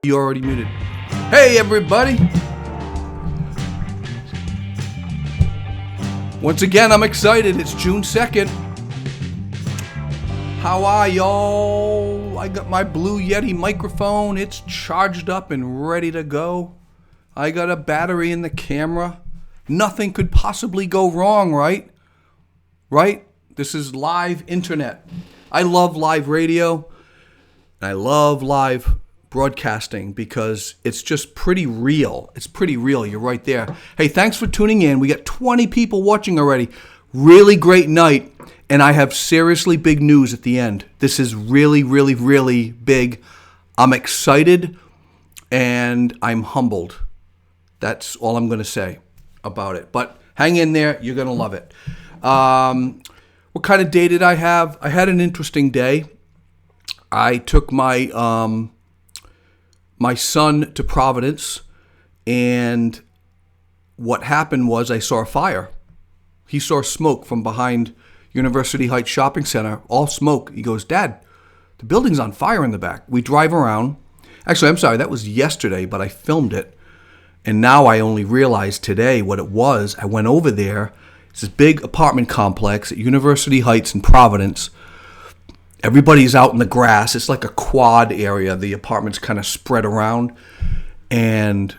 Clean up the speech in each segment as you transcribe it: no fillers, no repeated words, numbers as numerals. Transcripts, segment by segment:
You already muted. Hey, everybody. Once again, I'm excited. It's June 2nd. How are y'all? I got my Blue Yeti microphone. It's charged up and ready to go. I got a battery in the camera. Nothing could possibly go wrong, right? Right? This is live internet. I love live radio. And I love live broadcasting because it's just pretty real. It's pretty real. You're right there. Hey, thanks for tuning in. We got 20 people watching already. Really great night. And I have seriously big news at the end. This is really, really, really big. I'm excited and I'm humbled. That's all I'm going to say about it. But hang in there. You're going to love it. What kind of day did I have? I had an interesting day. I took my son to Providence, and what happened was I saw a fire. He saw smoke from behind University Heights Shopping Center, all smoke. He goes, "Dad, the building's on fire in the back." We drive around. Actually, I'm sorry, that was yesterday, but I filmed it. And now I only realized today what it was. I went over there. It's this big apartment complex at University Heights in Providence. Everybody's out in the grass. It's like a quad area. The apartment's kind of spread around. And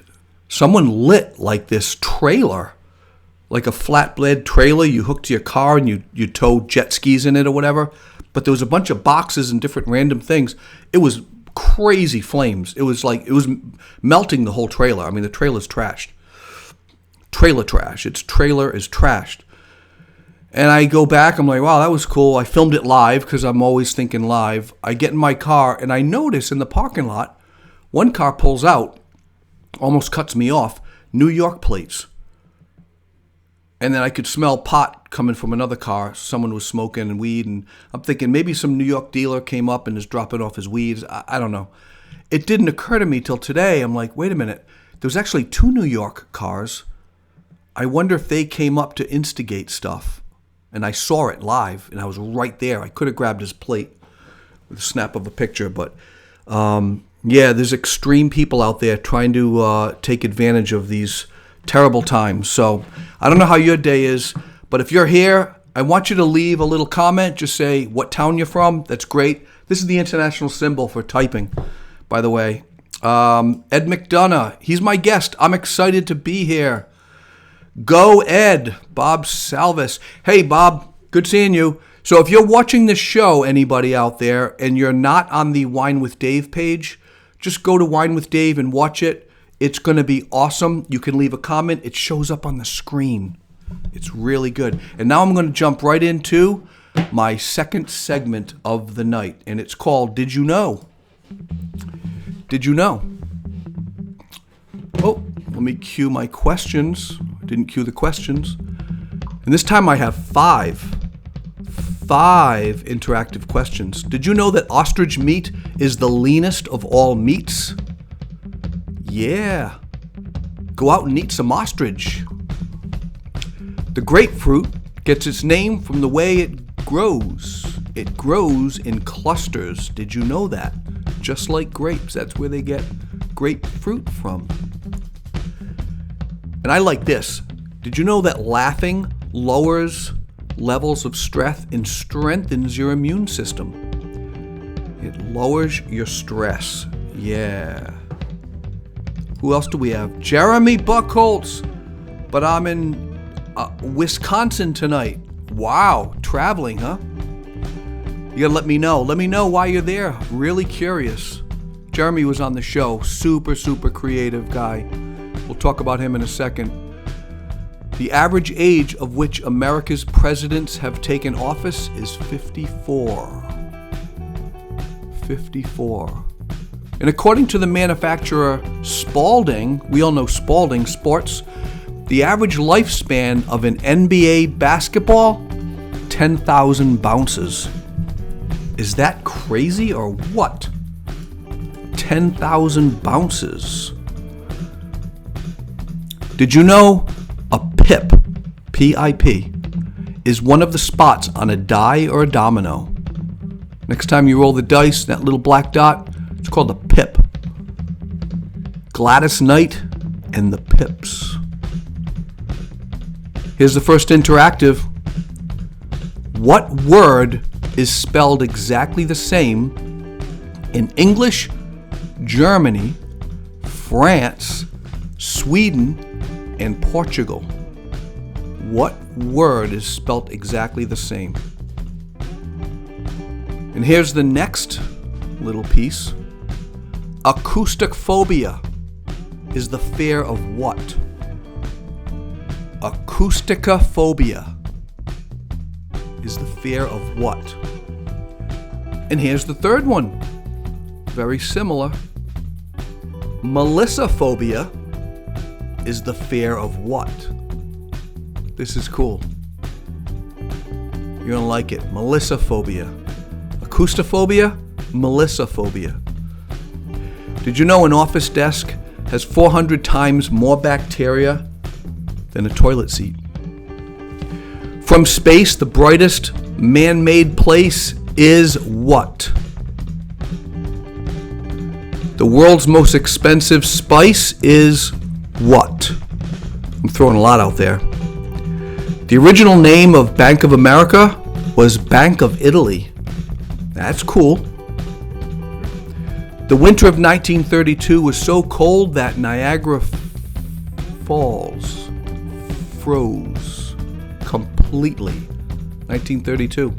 someone lit like this trailer, like a flatbed trailer you hook to your car and you tow jet skis in it or whatever. But there was a bunch of boxes and different random things. It was crazy flames. It was melting the whole trailer. I mean, the trailer's trashed. Trailer trash. Its trailer is trashed. And I go back, I'm like, wow, that was cool. I filmed it live because I'm always thinking live. I get in my car and I notice in the parking lot, one car pulls out, almost cuts me off, New York plates. And then I could smell pot coming from another car. Someone was smoking and weed. And I'm thinking maybe some New York dealer came up and is dropping off his weeds. I don't know. It didn't occur to me till today. I'm like, wait a minute. There was actually 2 New York cars. I wonder if they came up to instigate stuff. And I saw it live, and I was right there. I could have grabbed his plate with a snap of a picture. But, yeah, there's extreme people out there trying to take advantage of these terrible times. So I don't know how your day is, but if you're here, I want you to leave a little comment. Just say what town you're from. That's great. This is the international symbol for typing, by the way. Ed McDonough, he's my guest. I'm excited to be here. Go Ed, Bob Salvis. Hey Bob, good seeing you. So if you're watching this show, anybody out there, and you're not on the Wine with Dave page, just go to Wine with Dave and watch it. It's going to be awesome. You can leave a comment. It shows up on the screen. It's really good. And now I'm going to jump right into my second segment of the night, and it's called Did You Know? Did you know? Oh, let me cue my questions. Didn't cue the questions. And this time I have five interactive questions. Did you know that ostrich meat is the leanest of all meats? Yeah. Go out and eat some ostrich. The grapefruit gets its name from the way it grows. It grows in clusters. Did you know that? Just like grapes. That's where they get grapefruit from. And I like this. Did you know that laughing lowers levels of stress and strengthens your immune system? It lowers your stress. Yeah. Who else do we have? Jeremy Buckholz. But I'm in Wisconsin tonight. Wow. Traveling, huh? You gotta let me know. Let me know why you're there. Really curious. Jeremy was on the show. Super, super creative guy. We'll talk about him in a second. The average age of which America's presidents have taken office is 54. 54. And according to the manufacturer Spalding, we all know Spalding Sports, the average lifespan of an NBA basketball, 10,000 bounces. Is that crazy or what? 10,000 bounces. Did you know a pip, P-I-P, is one of the spots on a die or a domino? Next time you roll the dice, that little black dot, it's called a pip. Gladys Knight and the Pips. Here's the first interactive. What word is spelled exactly the same in English, Germany, France, Sweden, and Portugal? What word is spelled exactly the same? And here's the next little piece. Acousticophobia is the fear of what? Acousticophobia is the fear of what? And here's the third one. Very similar. Melissophobia is the fear of what? This is cool. You're gonna like it. Melissophobia. Acoustophobia, melissophobia. Did you know an office desk has 400 times more bacteria than a toilet seat? From space, the brightest man-made place is what? The world's most expensive spice is what? I'm throwing a lot out there. The original name of Bank of America was Bank of Italy. That's cool. The winter of 1932 was so cold that Niagara Falls froze completely. 1932.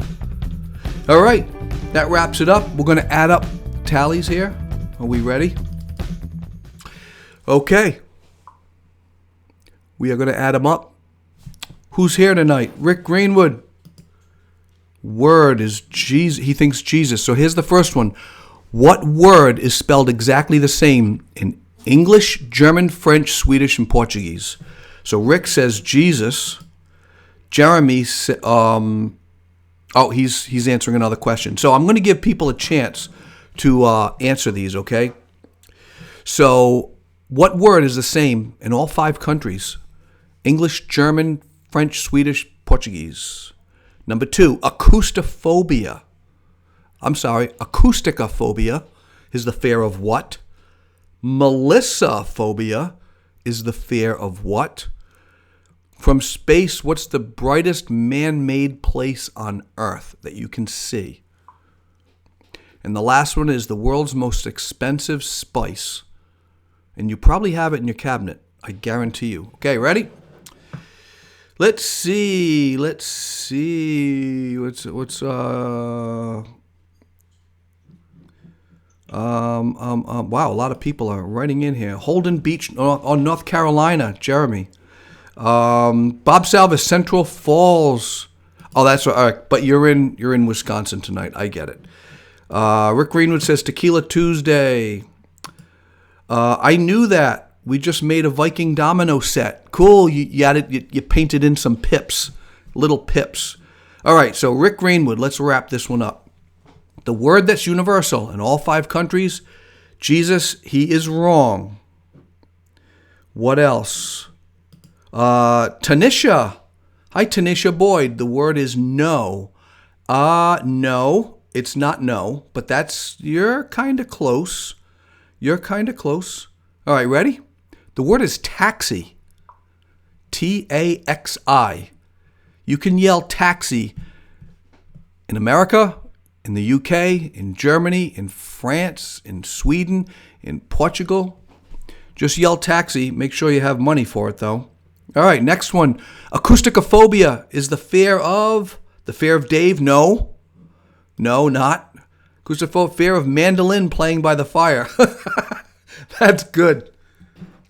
All right, that wraps it up. We're going to add up tallies here. Are we ready? Okay. We are going to add them up. Who's here tonight? Rick Greenwood. Word is Jesus. He thinks Jesus. So here's the first one. What word is spelled exactly the same in English, German, French, Swedish, and Portuguese? So Rick says Jesus. Jeremy, he's answering another question. So I'm going to give people a chance to answer these, okay? So what word is the same in all 5 countries? English, German, French, Swedish, Portuguese. Number 2, acoustophobia. Acousticophobia is the fear of what? Melissophobia is the fear of what? From space, what's the brightest man-made place on Earth that you can see? And the last one is the world's most expensive spice. And you probably have it in your cabinet, I guarantee you. Okay, ready? Let's see. Wow, a lot of people are writing in here. Holden Beach, North Carolina, Jeremy. Bob Salvis, Central Falls. Oh, that's right. All right. But you're in Wisconsin tonight. I get it. Rick Greenwood says Tequila Tuesday. I knew that. We just made a Viking domino set. Cool. You painted in some pips, little pips. All right. So Rick Greenwood, let's wrap this one up. The word that's universal in all 5 countries, Jesus, he is wrong. What else? Tanisha. Hi, Tanisha Boyd. The word is no. No, it's not no, but you're kind of close. You're kind of close. All right, ready? The word is taxi. Taxi. You can yell taxi in America, in the UK, in Germany, in France, in Sweden, in Portugal. Just yell taxi. Make sure you have money for it, though. All right, next one. Acousticophobia is the fear of Dave? No, not. Acousticophobia, fear of mandolin playing by the fire. That's good.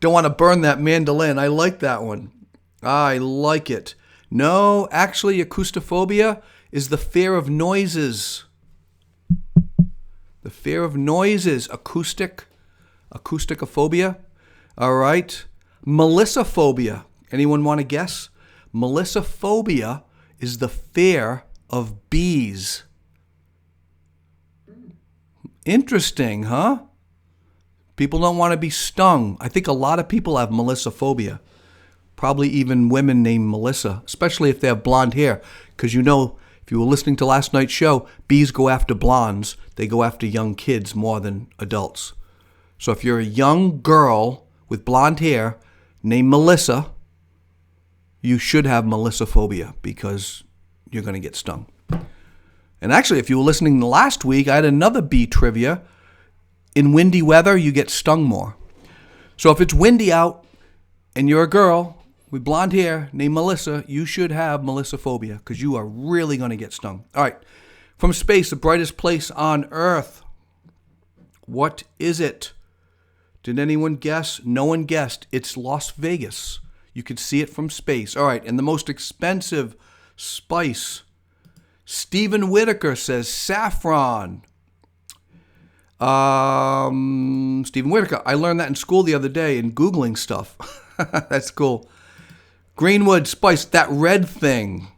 Don't want to burn that mandolin. I like that one. I like it. No, actually, acoustophobia is the fear of noises. The fear of noises. Acousticophobia. All right. Melissophobia. Anyone want to guess? Melissophobia is the fear of bees. Interesting, huh? People don't want to be stung. I think a lot of people have melissophobia. Probably even women named Melissa, especially if they have blonde hair. Because if you were listening to last night's show, bees go after blondes. They go after young kids more than adults. So if you're a young girl with blonde hair named Melissa, you should have Melissophobia because you're going to get stung. And actually, if you were listening last week, I had another bee trivia. In windy weather, you get stung more. So if it's windy out and you're a girl with blonde hair named Melissa, you should have Melissophobia because you are really going to get stung. All right. From space, the brightest place on Earth. What is it? Did anyone guess? No one guessed. It's Las Vegas. You can see it from space. All right. And the most expensive spice. Stephen Whitaker says saffron. Stephen Whitaker. I learned that in school the other day in Googling stuff. That's cool. Greenwood spice, that red thing.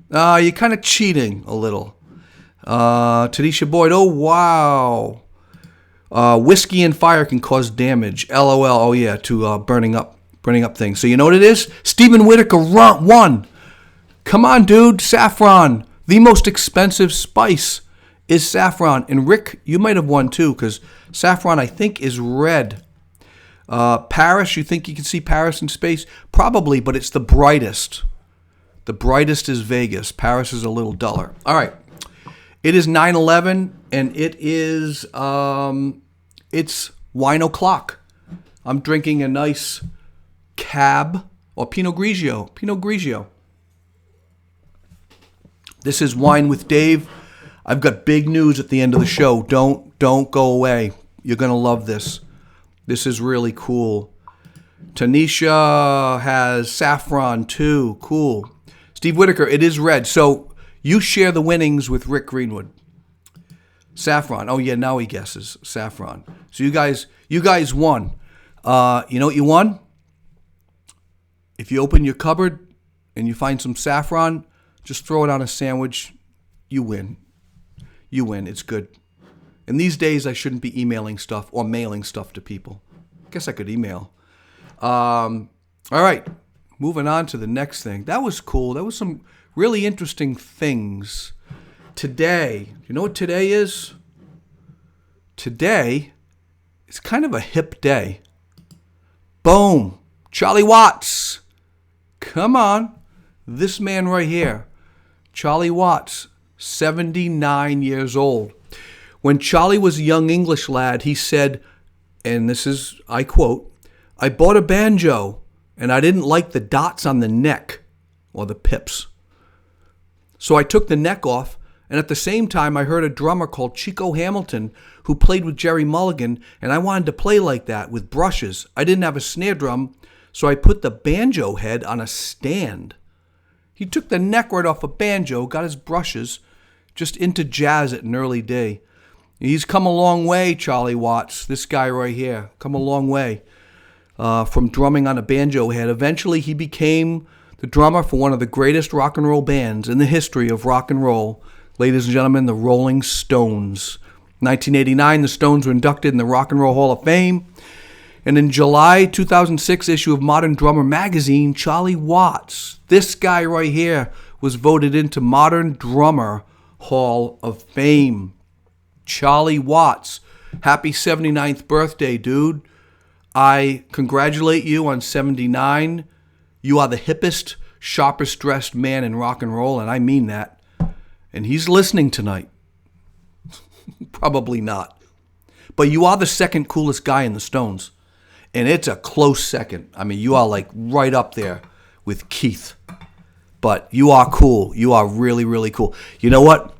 You're kind of cheating a little. Tanisha Boyd, oh wow. Whiskey and fire can cause damage. LOL, oh yeah, to burning up things. So you know what it is? Stephen Whitaker won. Come on, dude, saffron. The most expensive spice is saffron. And Rick, you might have won too, because saffron, I think, is red. Paris, you think you can see Paris in space? Probably, but it's the brightest. The brightest is Vegas. Paris is a little duller. All right. It is 9/11, and it is, it's wine o'clock. I'm drinking a nice Cab or Pinot Grigio. This is Wine with Dave. I've got big news at the end of the show. Don't go away. You're going to love this. This is really cool. Tanisha has saffron too. Cool. Steve Whitaker, it is red. So you share the winnings with Rick Greenwood. Saffron. Oh yeah, now he guesses saffron. So you guys won. You know what you won? If you open your cupboard and you find some saffron, just throw it on a sandwich. You win. You win. It's good. And these days, I shouldn't be emailing stuff or mailing stuff to people. I guess I could email. All right. Moving on to the next thing. That was cool. That was some really interesting things. Today, you know what today is? Today is kind of a hip day. Boom. Charlie Watts. Come on. This man right here. Charlie Watts, 79 years old. When Charlie was a young English lad, he said, and this is, I quote, "I bought a banjo, and I didn't like the dots on the neck, or the pips. So I took the neck off, and at the same time, I heard a drummer called Chico Hamilton who played with Jerry Mulligan, and I wanted to play like that with brushes. I didn't have a snare drum, so I put the banjo head on a stand." He took the neck right off a banjo, got his brushes, just into jazz at an early day. He's come a long way, Charlie Watts, this guy right here. Come a long way from drumming on a banjo head. Eventually, he became the drummer for one of the greatest rock and roll bands in the history of rock and roll. Ladies and gentlemen, the Rolling Stones. 1989, the Stones were inducted in the Rock and Roll Hall of Fame. And in July 2006 issue of Modern Drummer magazine, Charlie Watts, this guy right here, was voted into Modern Drummer Hall of Fame. Charlie Watts, happy 79th birthday, dude. I congratulate you on 79. You are the hippest, sharpest dressed man in rock and roll, and I mean that. And he's listening tonight. Probably not. But you are the second coolest guy in the Stones. And it's a close second. I mean, you are like right up there with Keith. But you are cool. You are really, really cool. You know what?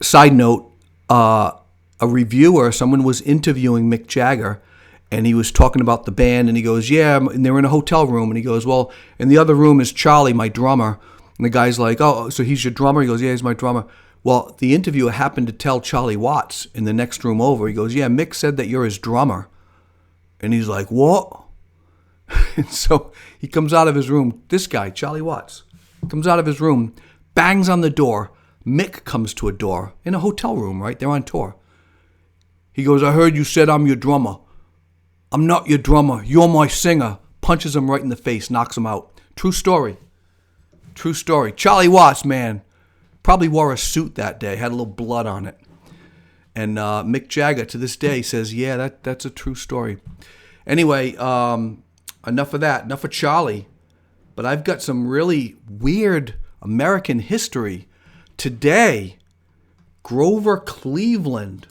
Side note, a reviewer, someone was interviewing Mick Jagger, and he was talking about the band, and he goes, yeah, and they're in a hotel room, and he goes, well, in the other room is Charlie, my drummer. And the guy's like, oh, so he's your drummer? He goes, yeah, he's my drummer. Well, the interviewer happened to tell Charlie Watts in the next room over, he goes, yeah, Mick said that you're his drummer. And he's like, what? And so he comes out of his room. This guy, Charlie Watts, comes out of his room, bangs on the door. Mick comes to a door in a hotel room, right? They're on tour. He goes, I heard you said I'm your drummer. I'm not your drummer. You're my singer. Punches him right in the face, knocks him out. True story. True story. Charlie Watts, man, probably wore a suit that day, had a little blood on it. And Mick Jagger to this day says, yeah, that's a true story. Anyway, enough of that. Enough of Charlie. But I've got some really weird American history. Today, Grover Cleveland,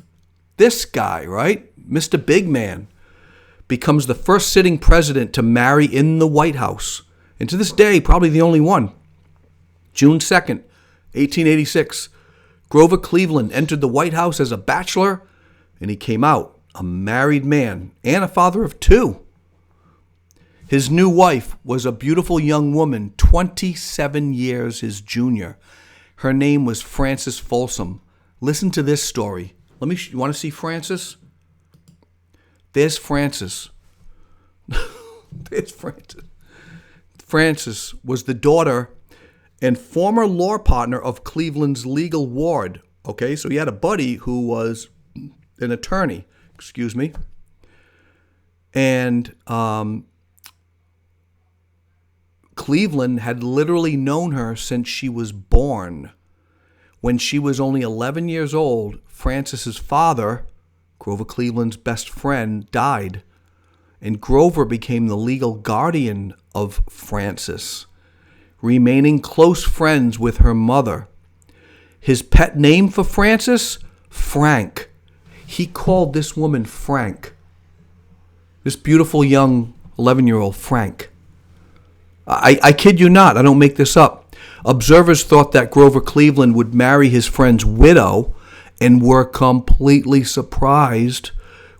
this guy, right? Mr. Big Man, becomes the first sitting president to marry in the White House. And to this day, probably the only one. June 2nd, 1886. Grover Cleveland entered the White House as a bachelor, and he came out a married man and a father of 2. His new wife was a beautiful young woman, 27 years his junior. Her name was Frances Folsom. Listen to this story. You want to see Frances? There's Frances. There's Frances. Frances was the daughter and former law partner of Cleveland's legal ward. Okay, so he had a buddy who was an attorney, and Cleveland had literally known her since she was born. When she was only 11 years old, Frances's father, Grover Cleveland's best friend, died, and Grover became the legal guardian of Frances, remaining close friends with her mother. His pet name for Frances? Frank. He called this woman Frank. This beautiful young 11-year-old Frank. I kid you not. I don't make this up. Observers thought that Grover Cleveland would marry his friend's widow and were completely surprised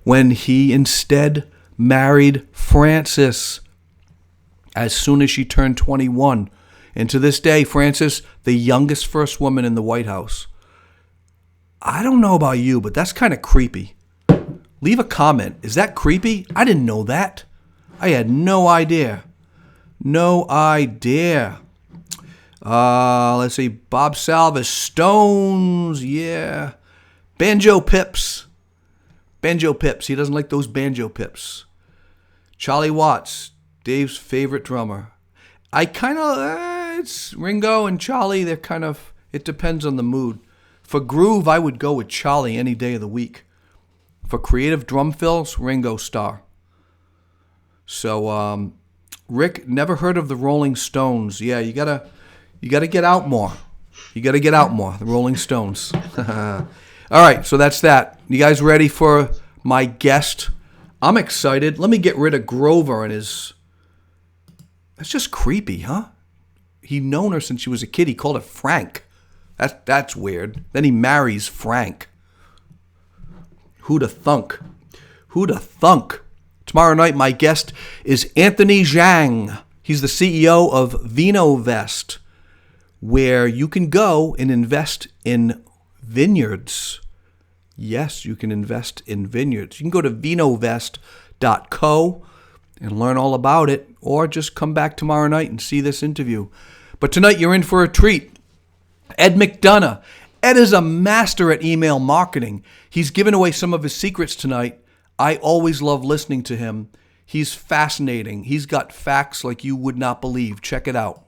when he instead married Frances as soon as she turned 21. And to this day, Frances, the youngest first woman in the White House. I don't know about you, but that's kind of creepy. Leave a comment. Is that creepy? I didn't know that. I had no idea. No idea. Let's see. Bob Salvis. Stones. Yeah. Banjo Pips. Banjo Pips. He doesn't like those Banjo Pips. Charlie Watts. Dave's favorite drummer. I kind of... it's Ringo and Charlie. They're kind of... it depends on the mood. For groove, I would go with Charlie any day of the week. For creative drum fills, Ringo Starr. So, Rick, never heard of the Rolling Stones. Yeah, you gotta get out more. You gotta get out more. The Rolling Stones. All right, so that's that. You guys ready for my guest? I'm excited. Let me get rid of Grover and his... That's just creepy, huh? He'd known her since she was a kid. He called her Frank. That's weird. Then he marries Frank. Who'da thunk? Who'da thunk? Tomorrow night, my guest is Anthony Zhang. He's the CEO of VinoVest, where you can go and invest in vineyards. Yes, you can invest in vineyards. You can go to vinovest.co and learn all about it, or just come back tomorrow night and see this interview. But tonight, you're in for a treat. Ed McDonough. Ed is a master at email marketing. He's given away some of his secrets tonight. I always love listening to him. He's fascinating. He's got facts like you would not believe. Check it out.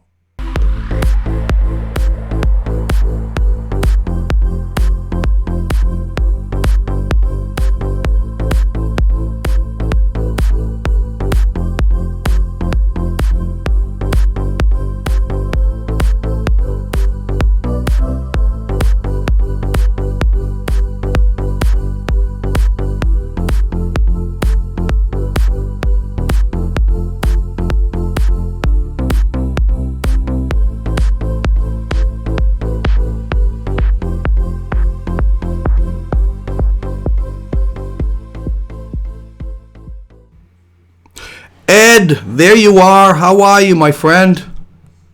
Ed, there you are. How are you, my friend?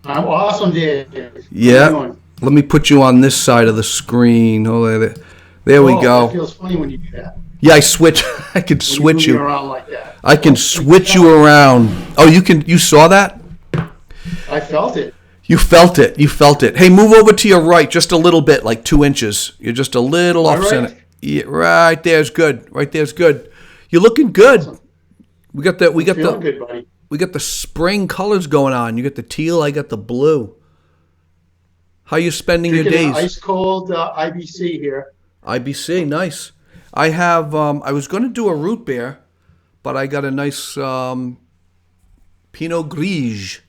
I'm awesome, Dave. Yeah. Let me put you on this side of the screen. Oh, there we go. It feels funny when you do that. Yeah, I switch. I can switch you around like that. I can switch you around. Oh, you can. You saw that? I felt it. You felt it. You felt it. Hey, move over to your right just a little bit, like 2 inches. You're just a little off center. Yeah, right there's good. Right there's good. You're looking good. Awesome. We got the good, buddy. We got the spring colors going on. You got the teal, I got the blue. How you spending your days? Ice cold IBC here. IBC, nice. I have. I was going to do a root beer, but I got a nice Pinot Grigio.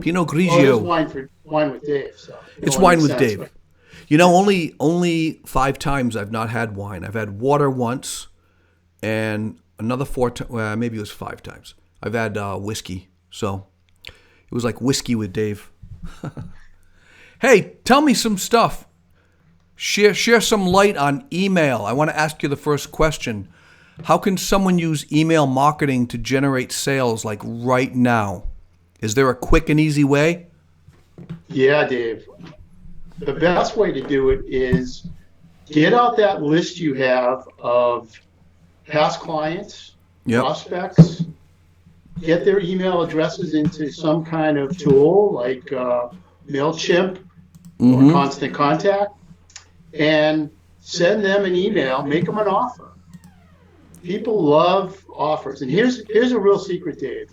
Pinot Well, it is Grigio. wine with Dave. So It's it wine makes with sense, Dave. right? You know, only 5 times I've not had wine. I've had water once, and another 4 times. Well, maybe it was 5 times. I've had whiskey. So it was like whiskey with Dave. Hey, tell me some stuff. Share some light on email. I want to ask you the first question. How can someone use email marketing to generate sales like right now? Is there a quick and easy way? Yeah, Dave. The best way to do it is get out that list you have of past clients, Yep. prospects, get their email addresses into some kind of tool like MailChimp or Constant Contact, and send them an email, make them an offer. People love offers. And here's a real secret, Dave.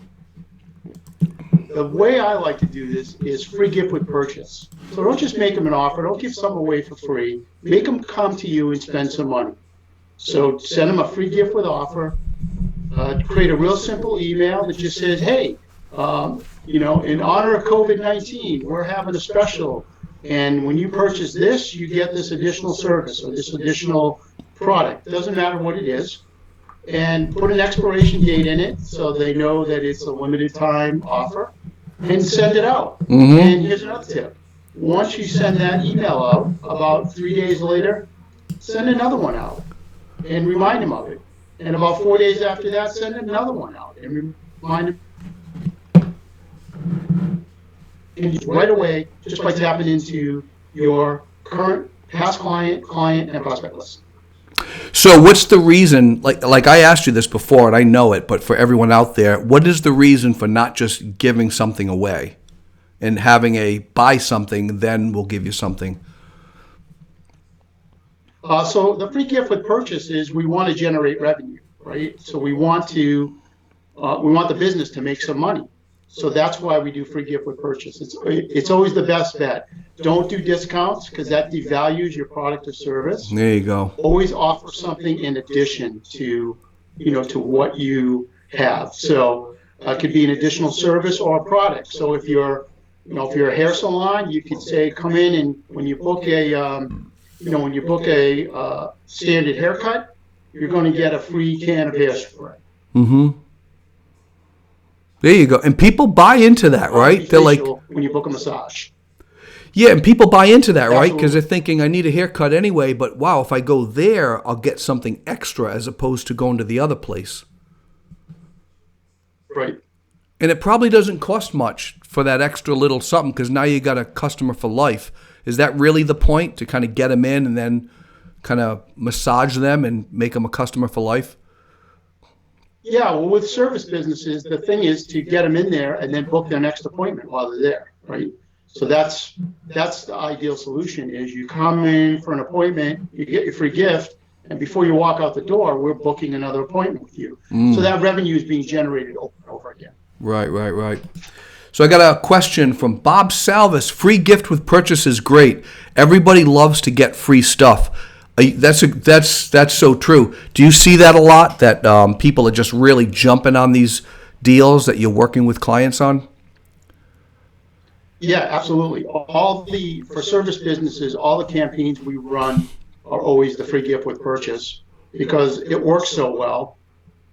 The way I like to do this is free gift with purchase. So don't just make them an offer. Don't give some away for free. Make them come to you and spend some money. So send them a free gift with offer. Create a real simple email that just says, hey, in honor of COVID-19, we're having a special. And when you purchase this, you get this additional service or this additional product. Doesn't matter what it is. And put an expiration date in it so they know that it's a limited time offer, and send it out. And here's another tip. Once you send that email out, about 3 days later, send another one out and remind them of it. And about 4 days after that, send another one out and remind them. And right away, just by tapping into your current past client, and prospect list. So what's the reason, like I asked you this before and I know it, but for everyone out there, what is the reason for not just giving something away and having a buy something, then we'll give you something? So the free gift with purchase is we want to generate revenue, right? So we want the business to make some money. So that's why we do free gift with purchase. It's always the best bet. Don't do discounts because that devalues your product or service. There you go. Always offer something in addition to what you have. So it could be an additional service or a product. So if you're a hair salon, you could say, come in and when you book a standard haircut, you're going to get a free can of hairspray. There you go. And people buy into that, right? They're like, when you book a massage. yeah, and people buy into that, right? Absolutely. Because they're thinking, I need a haircut anyway, but wow, if I go there, I'll get something extra as opposed to going to the other place. Right. And it probably doesn't cost much for that extra little something because now you got a customer for life. Is that really the point, to kind of get them in and then kind of massage them and make them a customer for life? Yeah, well, with service businesses, the thing is to get them in there and then book their next appointment while they're there, right? So that's the ideal solution is you come in for an appointment, you get your free gift, and before you walk out the door, we're booking another appointment with you. So that revenue is being generated over and over again. Right. So I got a question from Bob Salvis. Free gift with purchase is great. Everybody loves to get free stuff. That's so true. Do you see that a lot, that people are just really jumping on these deals that you're working with clients on? Yeah, absolutely. For service businesses, all the campaigns we run are always the free gift with purchase because it works so well.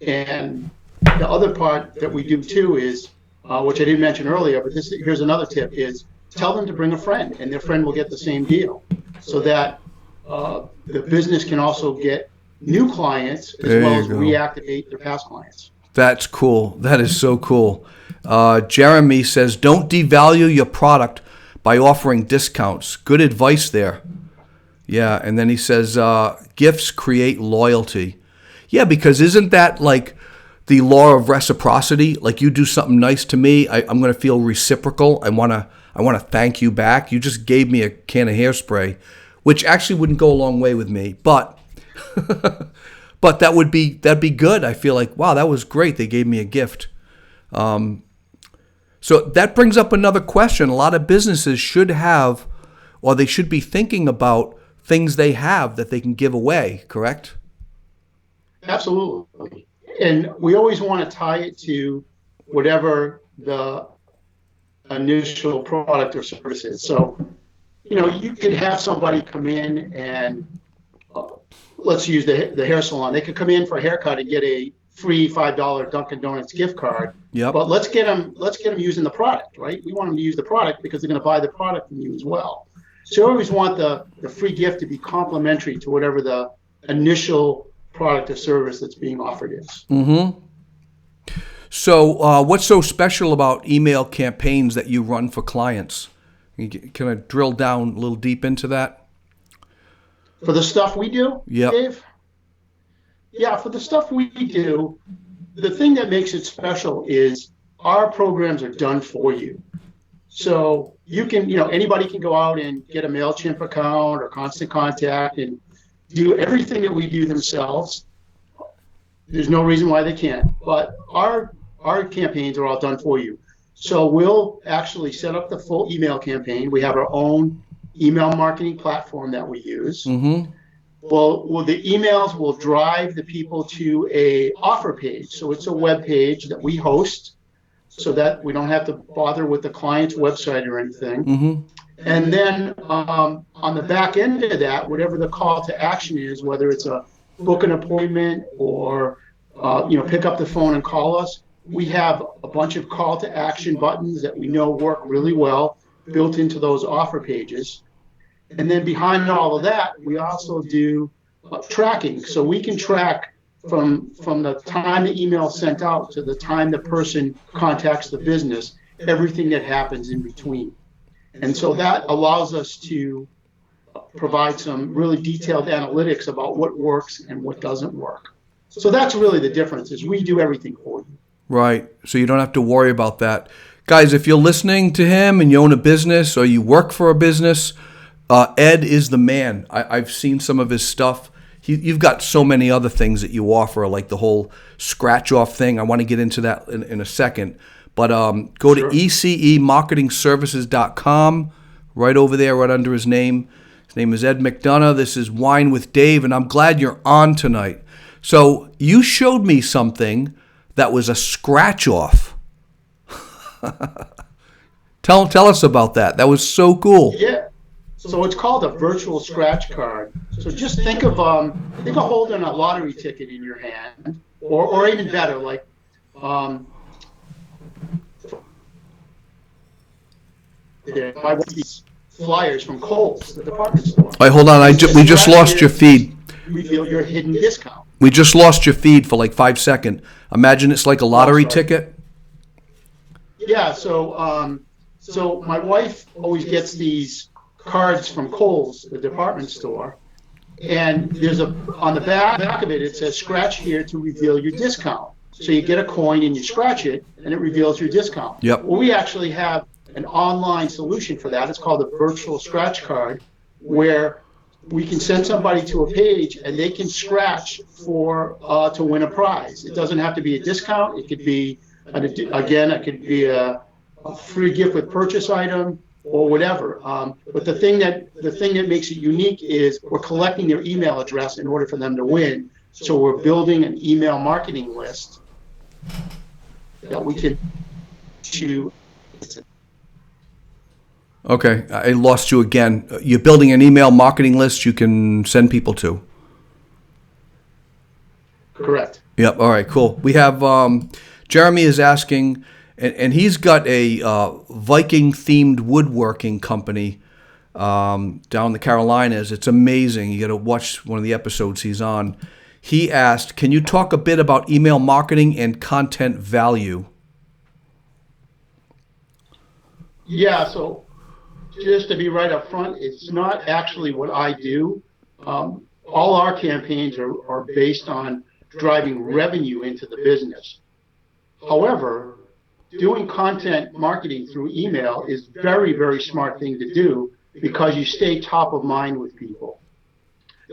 And the other part that we do too is, which I didn't mention earlier, but here's another tip, is tell them to bring a friend and their friend will get the same deal so that the business can also get new clients as well as reactivate their past clients. That's cool. That is so cool. Jeremy says, don't devalue your product by offering discounts. Good advice there. Yeah, and then he says, gifts create loyalty. Yeah, because isn't that like the law of reciprocity? Like you do something nice to me, I'm going to feel reciprocal. I want to thank you back. You just gave me a can of hairspray, which actually wouldn't go a long way with me, but but that'd be good. I feel like, wow, that was great. They gave me a gift. So that brings up another question. A lot of businesses should have, or they should be thinking about things they have that they can give away, correct? Absolutely. And we always want to tie it to whatever the initial product or service is. So, you could have somebody come in and uh, let's use the hair salon. They could come in for a haircut and get a free $5 Dunkin' Donuts gift card. Yep. But let's get them using the product, right? We want them to use the product because they're going to buy the product from you as well. So you always want the free gift to be complementary to whatever the initial product or service that's being offered is. Mm-hmm. So what's so special about email campaigns that you run for clients? Can I drill down a little deep into that? For the stuff we do, Yep. Dave? Yeah, for the stuff we do, the thing that makes it special is our programs are done for you. So you can, anybody can go out and get a MailChimp account or Constant Contact and do everything that we do themselves. There's no reason why they can't. But our campaigns are all done for you. So we'll actually set up the full email campaign. We have our own email marketing platform that we use. Mm-hmm. Well, the emails will drive the people to a offer page. So it's a web page that we host so that we don't have to bother with the client's website or anything. Mm-hmm. And then on the back end of that, whatever the call to action is, whether it's a book an appointment or pick up the phone and call us, we have a bunch of call to action buttons that we know work really well built into those offer pages. And then behind all of that, we also do tracking. So we can track from the time the email is sent out to the time the person contacts the business, everything that happens in between. And so that allows us to provide some really detailed analytics about what works and what doesn't work. So that's really the difference, is we do everything for you. Right. So you don't have to worry about that. Guys, if you're listening to him and you own a business or you work for a business, Ed is the man. I've seen some of his stuff. You've got so many other things that you offer, like the whole scratch-off thing. I want to get into that in a second. But go to ECEmarketingservices.com, right over there, right under his name. His name is Ed McDonough. This is Wine with Dave, and I'm glad you're on tonight. So you showed me something that was a scratch-off. Tell us about that. That was so cool. Yeah. So it's called a virtual scratch card. So just think of holding a lottery ticket in your hand, or even better, like I want these flyers from Kohl's, the department store. All right, hold on. We just lost your feed. Reveal your hidden discount. We just lost your feed for like 5 seconds. Imagine it's like a lottery ticket. Yeah. So my wife always gets these cards from Kohl's, the department store, and there's on the back of it, it says scratch here to reveal your discount. So you get a coin and you scratch it and it reveals your discount. Yep. Well, we actually have an online solution for that. It's called a virtual scratch card, where we can send somebody to a page and they can scratch to win a prize. It doesn't have to be a discount. It could be a free gift with purchase item, or whatever. But the thing that makes it unique is we're collecting their email address in order for them to win. So we're building an email marketing list that we can to. Okay, I lost you again. You're building an email marketing list you can send people to. Correct. Yep. All right. Cool. We have Jeremy is asking. And he's got a Viking-themed woodworking company down in the Carolinas. It's amazing. You got to watch one of the episodes he's on. He asked, can you talk a bit about email marketing and content value? Yeah, so just to be right up front, it's not actually what I do. All our campaigns are based on driving revenue into the business. However, doing content marketing through email is very, very smart thing to do because you stay top of mind with people.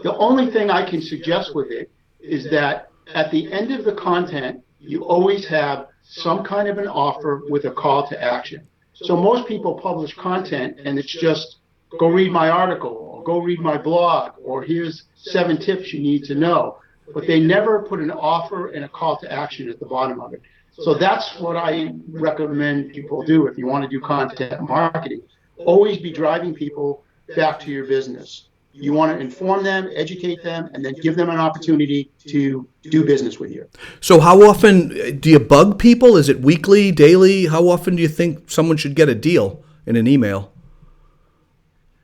The only thing I can suggest with it is that at the end of the content, you always have some kind of an offer with a call to action. So most people publish content and it's just go read my article or go read my blog or here's 7 tips you need to know. but they never put an offer and a call to action at the bottom of it. So that's what I recommend people do if you want to do content marketing. Always be driving people back to your business. You want to inform them, educate them, and then give them an opportunity to do business with you. So how often do you bug people? Is it weekly, daily? How often do you think someone should get a deal in an email?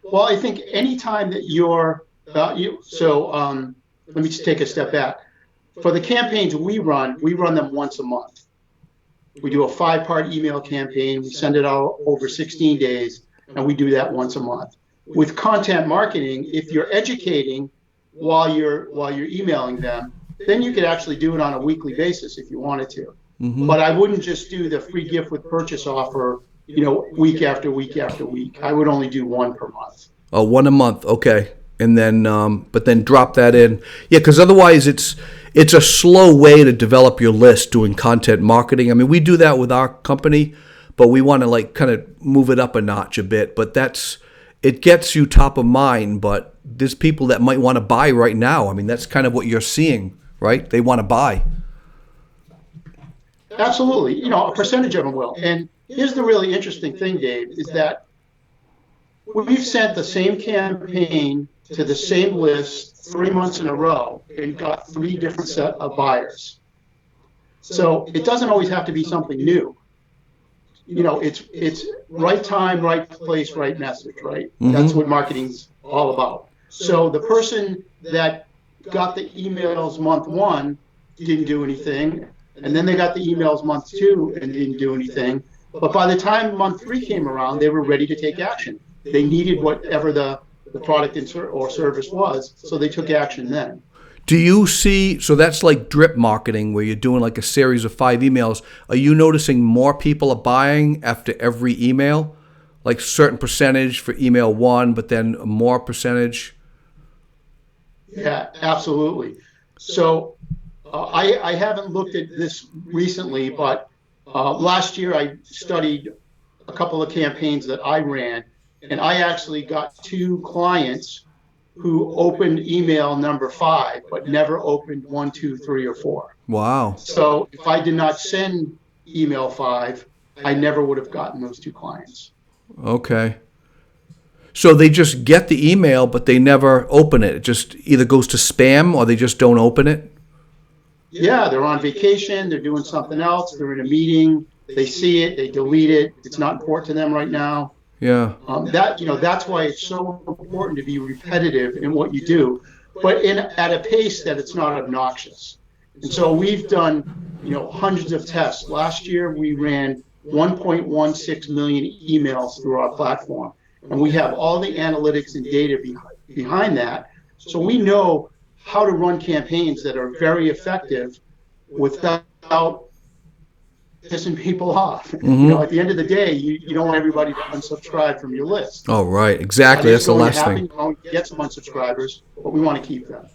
Well, I think anytime that let me just take a step back. For the campaigns we run them once a month. We do a 5-part email campaign. We send it out over 16 days, and we do that once a month. With content marketing, if you're educating while you're emailing them, then you could actually do it on a weekly basis if you wanted to. Mm-hmm. But I wouldn't just do the free gift with purchase offer, week after week after week. I would only do one per month. Oh, one a month. Okay. And then, but then drop that in. Yeah, because otherwise it's a slow way to develop your list doing content marketing. I mean, we do that with our company, but we want to kind of move it up a notch a bit. But it gets you top of mind, but there's people that might want to buy right now. I mean, that's kind of what you're seeing, right? They want to buy. Absolutely. A percentage of them will. And here's the really interesting thing, Dave, is that we've sent the same campaign to the same list 3 months in a row and got 3 different set of buyers. So it doesn't always have to be something new. It's right time, right place, right message, right? Mm-hmm. That's what marketing's all about. So the person that got the emails month 1 didn't do anything, and then they got the emails month 2 and didn't do anything. But by the time month 3 came around, they were ready to take action. They needed whatever the product or service was, so they took action then. Do you see, so that's like drip marketing where you're doing like a series of 5 emails. Are you noticing more people are buying after every email? Like certain percentage for email 1, but then more percentage? Yeah, absolutely. So I haven't looked at this recently, but last year I studied a couple of campaigns that I ran, and I actually got 2 clients who opened email number 5, but never opened 1, 2, 3, or 4. Wow. So if I did not send email 5, I never would have gotten those 2 clients. Okay. So they just get the email, but they never open it. It just either goes to spam or they just don't open it? Yeah, they're on vacation, they're doing something else, they're in a meeting, they see it, they delete it, it's not important to them right now. Yeah. That's why it's so important to be repetitive in what you do, but at a pace that it's not obnoxious. And so we've done, hundreds of tests. Last year we ran 1.16 million emails through our platform, and we have all the analytics and data behind that. So we know how to run campaigns that are very effective without pissing people off. Mm-hmm. At the end of the day, you don't want everybody to unsubscribe from your list. Oh, right. Exactly. That's the last thing. You get some unsubscribers, but we want to keep them.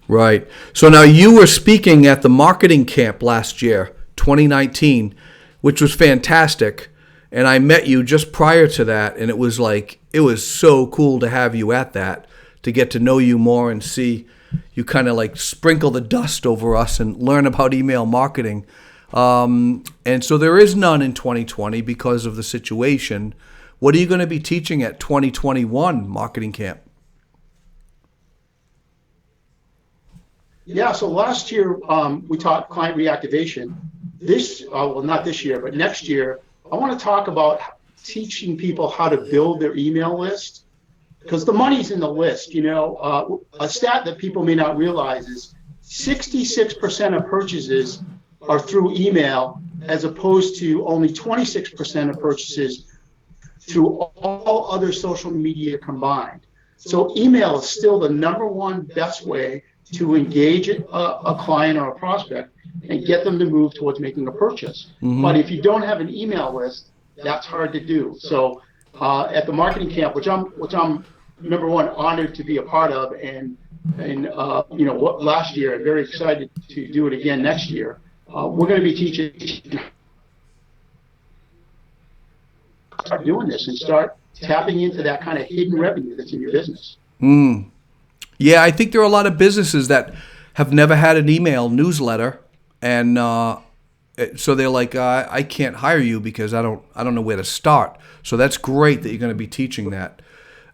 Right. So now you were speaking at the marketing camp last year, 2019, which was fantastic. And I met you just prior to that, and it was so cool to have you at that, to get to know you more and see you kind of sprinkle the dust over us and learn about email marketing. And so there is none in 2020 because of the situation. What are you going to be teaching at 2021 marketing camp? Yeah, so last year we taught client reactivation. Not this year, but next year, I want to talk about teaching people how to build their email list, because the money's in the list. A stat that people may not realize is 66% of purchases are through email, as opposed to only 26% of purchases through all other social media combined. So email is still the number one best way to engage a client or a prospect and get them to move towards making a purchase. Mm-hmm. But if you don't have an email list, that's hard to do. So at the marketing camp, which I'm number one honored to be a part of, and last year, I'm very excited to do it again next year. We're going to be teaching, start doing this and start tapping into that kind of hidden revenue that's in your business. Yeah, I think there are a lot of businesses that have never had an email newsletter, and so they're like, I can't hire you because I don't know where to start. So that's great that you're going to be teaching that.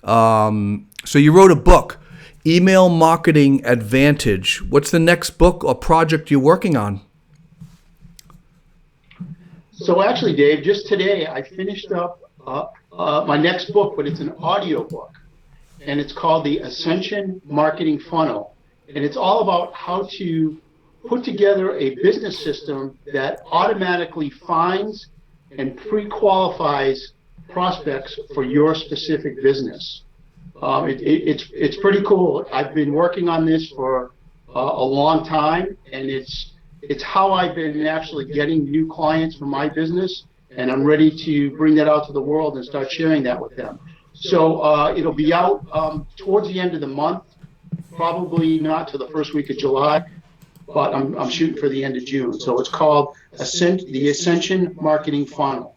So you wrote a book, Email Marketing Advantage. What's the next book or project you're working on? So actually, Dave, just today I finished up my next book, but it's an audio book, and it's called The Ascension Marketing Funnel. And it's all about how to put together a business system that automatically finds and pre-qualifies prospects for your specific business. It's pretty cool. I've been working on this for a long time, and it's how I've been actually getting new clients for my business, and I'm ready to bring that out to the world and start sharing that with them. So it'll be out towards the end of the month, probably not to the first week of July, but I'm shooting for the end of June. So it's called The Ascension Marketing Funnel.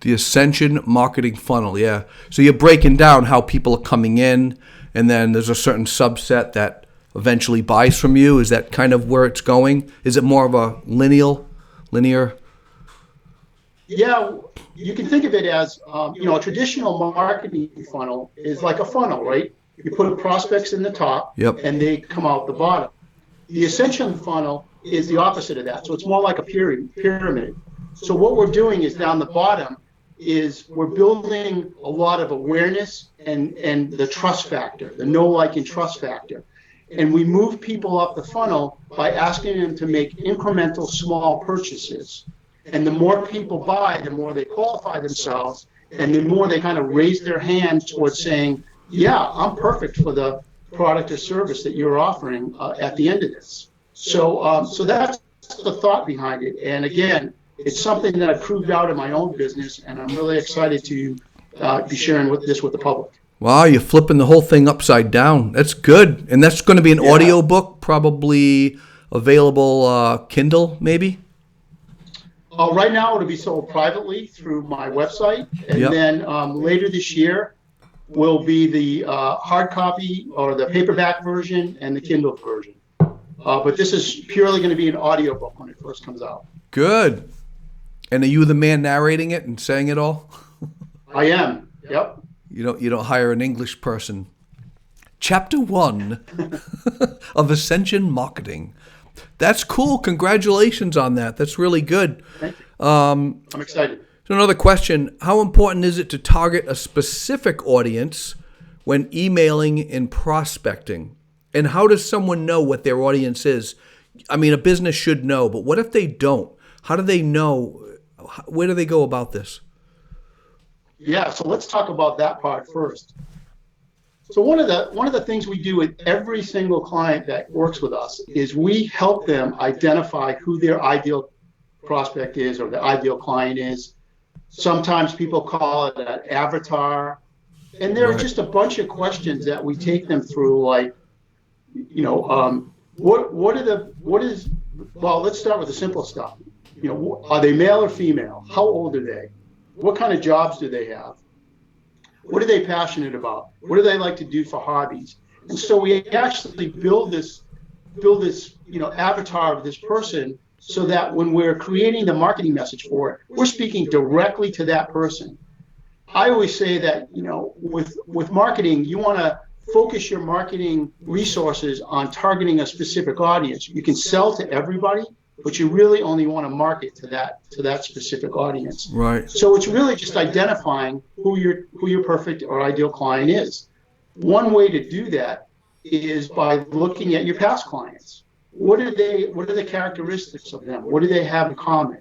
The Ascension Marketing Funnel, yeah. So you're breaking down how people are coming in, and then there's a certain subset that eventually buys from you. Is that kind of where it's going? Is it more of a linear? Yeah, you can think of it as, a traditional marketing funnel is like a funnel, right? You put prospects in the top, Yep. and they come out the bottom. The Ascension funnel is the opposite of that. So it's more like a pyramid. So what we're doing is down the bottom is we're building a lot of awareness and the trust factor, the know, like, and trust factor. And we move people up the funnel by asking them to make incremental small purchases. And the more people buy, the more they qualify themselves, and the more they kind of raise their hand towards saying, yeah, I'm perfect for the product or service that you're offering at the end of this. So that's the thought behind it. And again, it's something that I've proved out in my own business, and I'm really excited to be sharing this with the public. Wow, you're flipping the whole thing upside down. That's good. And that's going to be an audio book, probably available Kindle, maybe? Right now, it'll be sold privately through my website. And then later this year will be the hard copy or the paperback version and the Kindle version. But this is purely going to be an audio book when it first comes out. Good. And are you the man narrating it and saying it all? I am. Yep. You don't hire an English person. Chapter 1 of Ascension Marketing. That's cool. Congratulations on that. That's really good. Thank you. I'm excited. So another question, how important is it to target a specific audience when emailing and prospecting? And how does someone know what their audience is? I mean, a business should know, but what if they don't? How do they know? Where do they go about this? Yeah, so let's talk about that part first. So one of the things we do with every single client that works with us is we help them identify who their ideal prospect is or the ideal client is. Sometimes people call it an avatar. And there are just a bunch of questions that we take them through, like, well, let's start with the simple stuff. Are they male or female? How old are they? What kind of jobs do they have? What are they passionate about? What do they like to do for hobbies? And so we actually build this avatar of this person so that when we're creating the marketing message for it, we're speaking directly to that person. I always say that, with marketing, you want to focus your marketing resources on targeting a specific audience. You can sell to everybody, but you really only want to market to that specific audience. Right. So it's really just identifying who your perfect or ideal client is. One way to do that is by looking at your past clients. What are the characteristics of them? What do they have in common?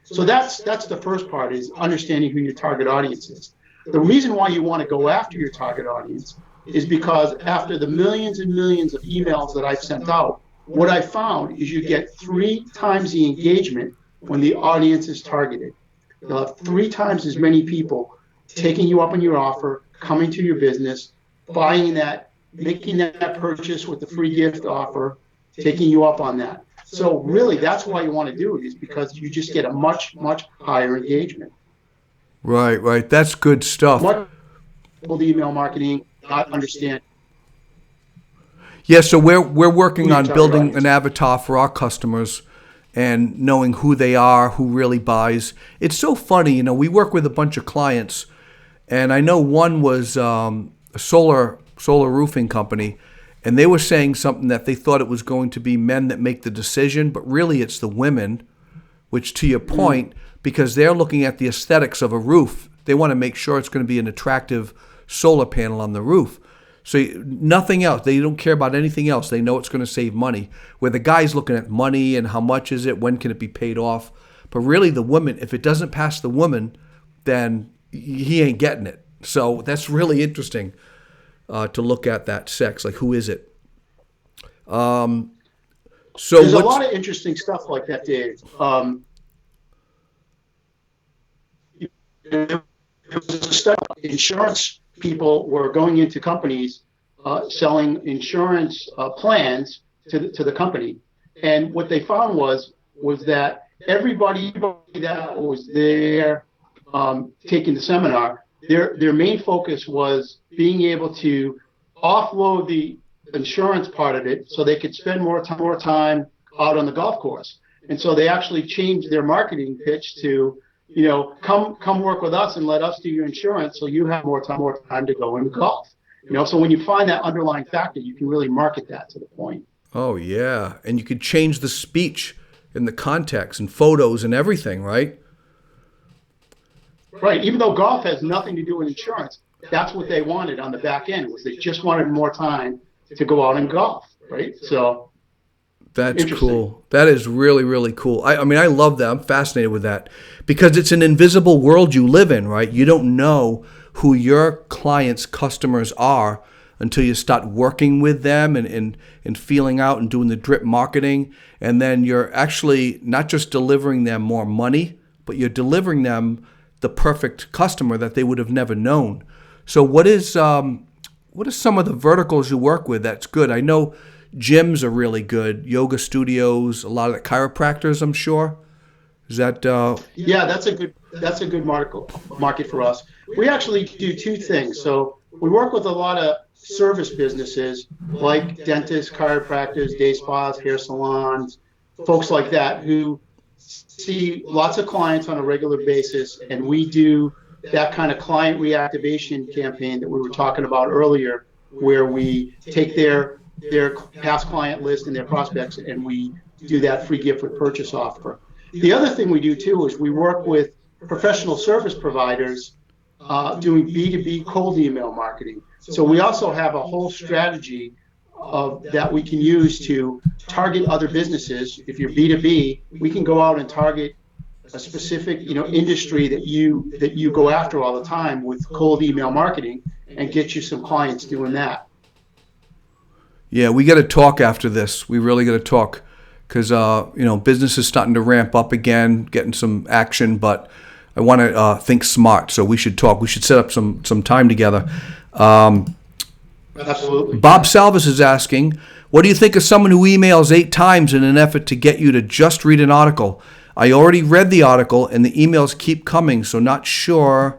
So that's the first part, is understanding who your target audience is. The reason why you want to go after your target audience is because after the millions and millions of emails that I've sent out, what I found is you get 3 times the engagement when the audience is targeted. You'll have 3 times as many people taking you up on your offer, coming to your business, buying that, making that purchase with the free gift offer, taking you up on that. So really, that's why you want to do it, is because you just get a much, much higher engagement. Right. That's good stuff. What email marketing not understand? Yeah, so we're working on building Right. an avatar for our customers and knowing who they are, who really buys. It's so funny, we work with a bunch of clients, and I know one was a solar roofing company, and they were saying something that they thought it was going to be men that make the decision, but really it's the women, which to your point, because they're looking at the aesthetics of a roof, they want to make sure it's going to be an attractive solar panel on the roof. So nothing else. They don't care about anything else. They know it's going to save money. Where the guy's looking at money and how much is it, when can it be paid off. But really the woman, if it doesn't pass the woman, then he ain't getting it. So that's really interesting to look at that sex. Like, who is it? So There's a lot of interesting stuff like that, Dave. There was a study. Insurance people were going into companies selling insurance plans to the company, and what they found was that everybody that was there taking the seminar, their main focus was being able to offload the insurance part of it so they could spend more time out on the golf course. And so they actually changed their marketing pitch to, come work with us and let us do your insurance so you have more time to go and golf. So when you find that underlying factor, you can really market that to the point. Oh, yeah. And you could change the speech and the context and photos and everything, right? Right. Even though golf has nothing to do with insurance, that's what they wanted on the back end, was they just wanted more time to go out and golf, right? So that's cool. That is really, really cool. I mean, I love that. I'm fascinated with that because it's an invisible world you live in, right? You don't know who your clients' customers are until you start working with them and feeling out and doing the drip marketing. And then you're actually not just delivering them more money, but you're delivering them the perfect customer that they would have never known. So what are some of the verticals you work with that's good? I know gyms are really good, yoga studios, a lot of the chiropractors, I'm sure. Is that Yeah, that's a good market for us. We actually do two things. So we work with a lot of service businesses like dentists, chiropractors, day spas, hair salons, folks like that who see lots of clients on a regular basis, and we do that kind of client reactivation campaign that we were talking about earlier, where we take their past client list and their prospects, and we do that free gift with purchase offer. The other thing we do too is we work with professional service providers doing B2B cold email marketing. So we also have a whole strategy that we can use to target other businesses. If you're B2B, we can go out and target a specific industry that you go after all the time with cold email marketing and get you some clients doing that. Yeah, we got to talk after this. We really got to talk because business is starting to ramp up again, getting some action. But I want to think smart, so we should talk. We should set up some time together. Absolutely. Bob Salvis is asking, what do you think of someone who emails 8 times in an effort to get you to just read an article? I already read the article, and the emails keep coming, so not sure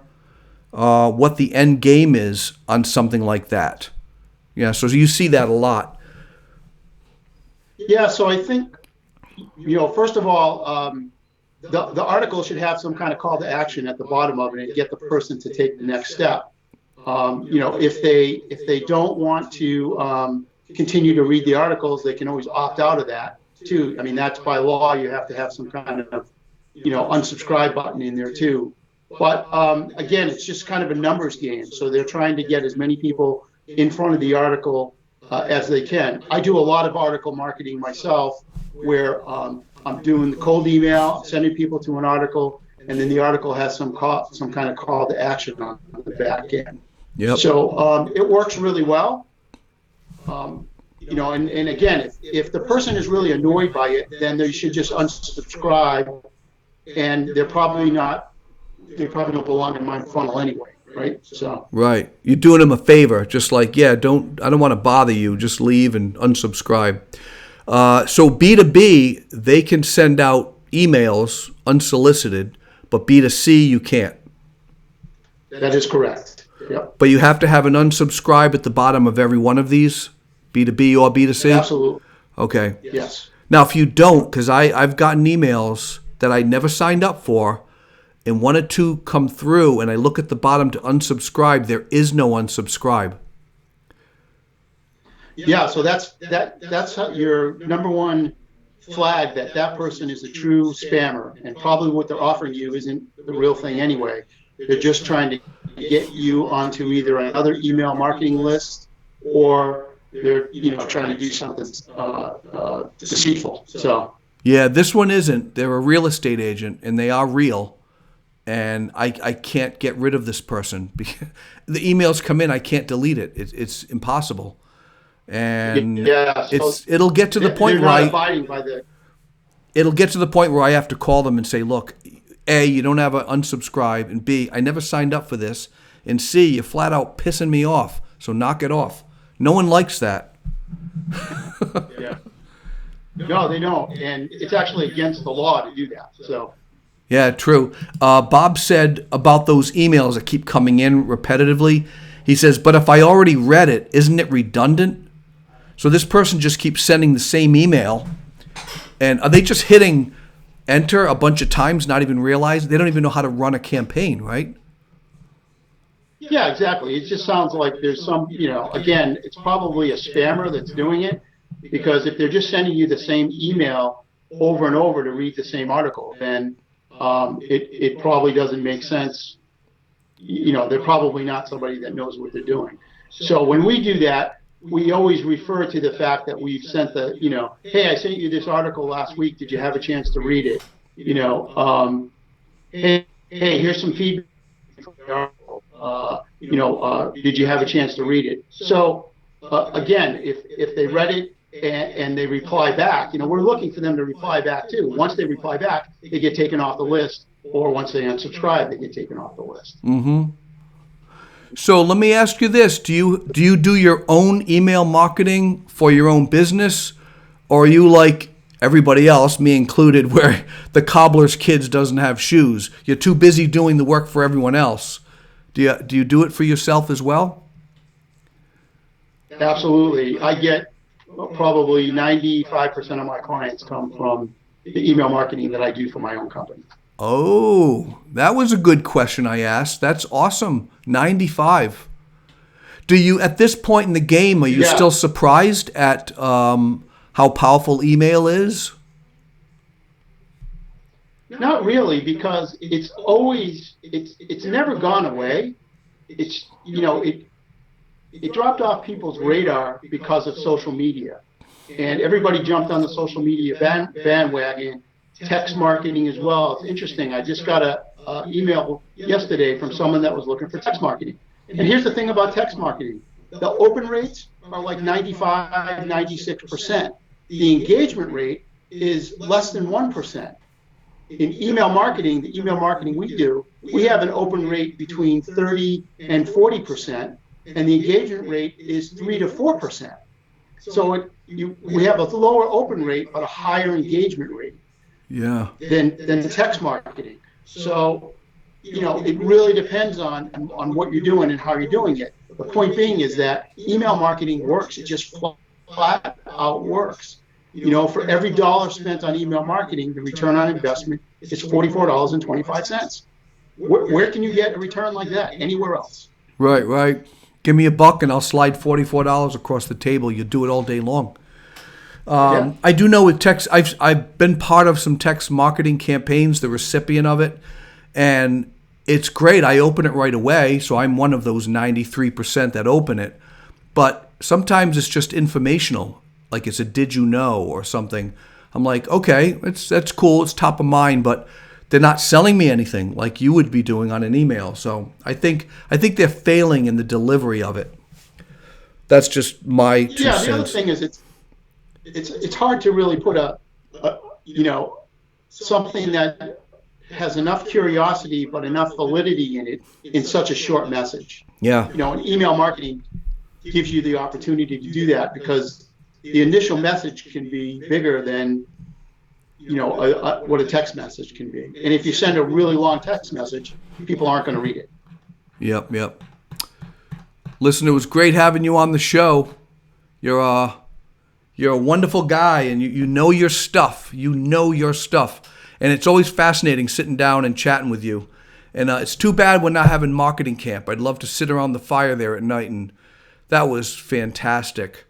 what the end game is on something like that. Yeah, so you see that a lot. Yeah, so I think, first of all, the article should have some kind of call to action at the bottom of it and get the person to take the next step. If they don't want to continue to read the articles, they can always opt out of that too. I mean, that's by law. You have to have some kind of unsubscribe button in there too. But again, it's just kind of a numbers game. So they're trying to get as many people in front of the article as they can. I do a lot of article marketing myself, where I'm doing the cold email, sending people to an article, and then the article has some kind of call to action on the back end. Yep. So it works really well. And again, if the person is really annoyed by it, then they should just unsubscribe, and they probably don't belong in my funnel anyway, right? So right, you're doing them a favor, just like I don't want to bother you, just leave and unsubscribe. So B2B, they can send out emails unsolicited, but B2C you can't. That is correct. Yep. But you have to have an unsubscribe at the bottom of every one of these B2B or B2C? Absolutely. Okay. Yes. Now, if you don't, because I've gotten emails that I never signed up for, and one or two come through, and I look at the bottom to unsubscribe, there is no unsubscribe. Yeah, so that's your number one flag that person is a true spammer, and probably what they're offering you isn't the real thing anyway. They're just trying to get you onto either another email marketing list, or they're trying to do something deceitful. So Yeah, this one isn't. They're a real estate agent, and they are real. And I can't get rid of this person. The emails come in, I can't delete it. It's impossible. And yeah, so it'll get to the point they're where not abiding by the. it'll get to the point where I have to call them and say, look, A, you don't have an unsubscribe, and B, I never signed up for this, and C, you're flat out pissing me off, so knock it off. No one likes that. Yeah. No, they don't, and it's actually against the law to do that. So. Yeah, true. Bob said about those emails that keep coming in repetitively, he says, but if I already read it, isn't it redundant? So this person just keeps sending the same email, and are they just hitting enter a bunch of times, not even realize? They don't even know how to run a campaign, right? Yeah, exactly. It just sounds like there's some, again, it's probably a spammer that's doing it, because if they're just sending you the same email over and over to read the same article, then it probably doesn't make sense. They're probably not somebody that knows what they're doing. So when we do that, we always refer to the fact that we've sent hey, I sent you this article last week. Did you have a chance to read it? Hey, here's some feedback. Did you have a chance to read it? So again, if they read it and they reply back, we're looking for them to reply back too. Once they reply back, they get taken off the list, or once they unsubscribe, they get taken off the list. Mm-hmm. So let me ask you this: do you do your own email marketing for your own business, or are you like everybody else, me included, where the cobbler's kids doesn't have shoes? You're too busy doing the work for everyone else. Do you do it for yourself as well? Absolutely. I get probably 95% of my clients come from the email marketing that I do for my own company. Oh, that was a good question I asked. That's awesome. 95. Do you, at this point in the game, are you still surprised at how powerful email is? Not really, because it's always, it's never gone away. It's, it dropped off people's radar because of social media. And everybody jumped on the social media bandwagon, text marketing as well. It's interesting. I just got an email yesterday from someone that was looking for text marketing. And here's the thing about text marketing. The open rates are like 95, 96%. The engagement rate is less than 1%. In email marketing, the email marketing we do, we have an open rate between 30 and 40%, and the engagement rate is 3 to 4%. So we have a lower open rate but a higher engagement rate. Yeah. Than the text marketing. So, it really depends on what you're doing and how you're doing it. The point being is that email marketing works. It just flat out works. For every dollar spent on email marketing, the return on investment is $44.25. Where can you get a return like that? Anywhere else. Right. Give me $1 and I'll slide $44 across the table. You do it all day long. I do know with text, I've been part of some text marketing campaigns, the recipient of it, and it's great. I open it right away, so I'm one of those 93% that open it. But sometimes it's just informational, like it's a did you know or something. I'm like, okay, that's cool, it's top of mind, but they're not selling me anything like you would be doing on an email. So I think they're failing in the delivery of it. That's just my 2 cents. The other thing is it's hard to really put something that has enough curiosity but enough validity in it in such a short message. Yeah. And email marketing gives you the opportunity to do that because the initial message can be bigger than what a text message can be. And if you send a really long text message, people aren't going to read it. Yep. Listen, it was great having you on the show. You're a wonderful guy, and you know your stuff. You know your stuff. And it's always fascinating sitting down and chatting with you. And it's too bad we're not having marketing camp. I'd love to sit around the fire there at night, and that was fantastic.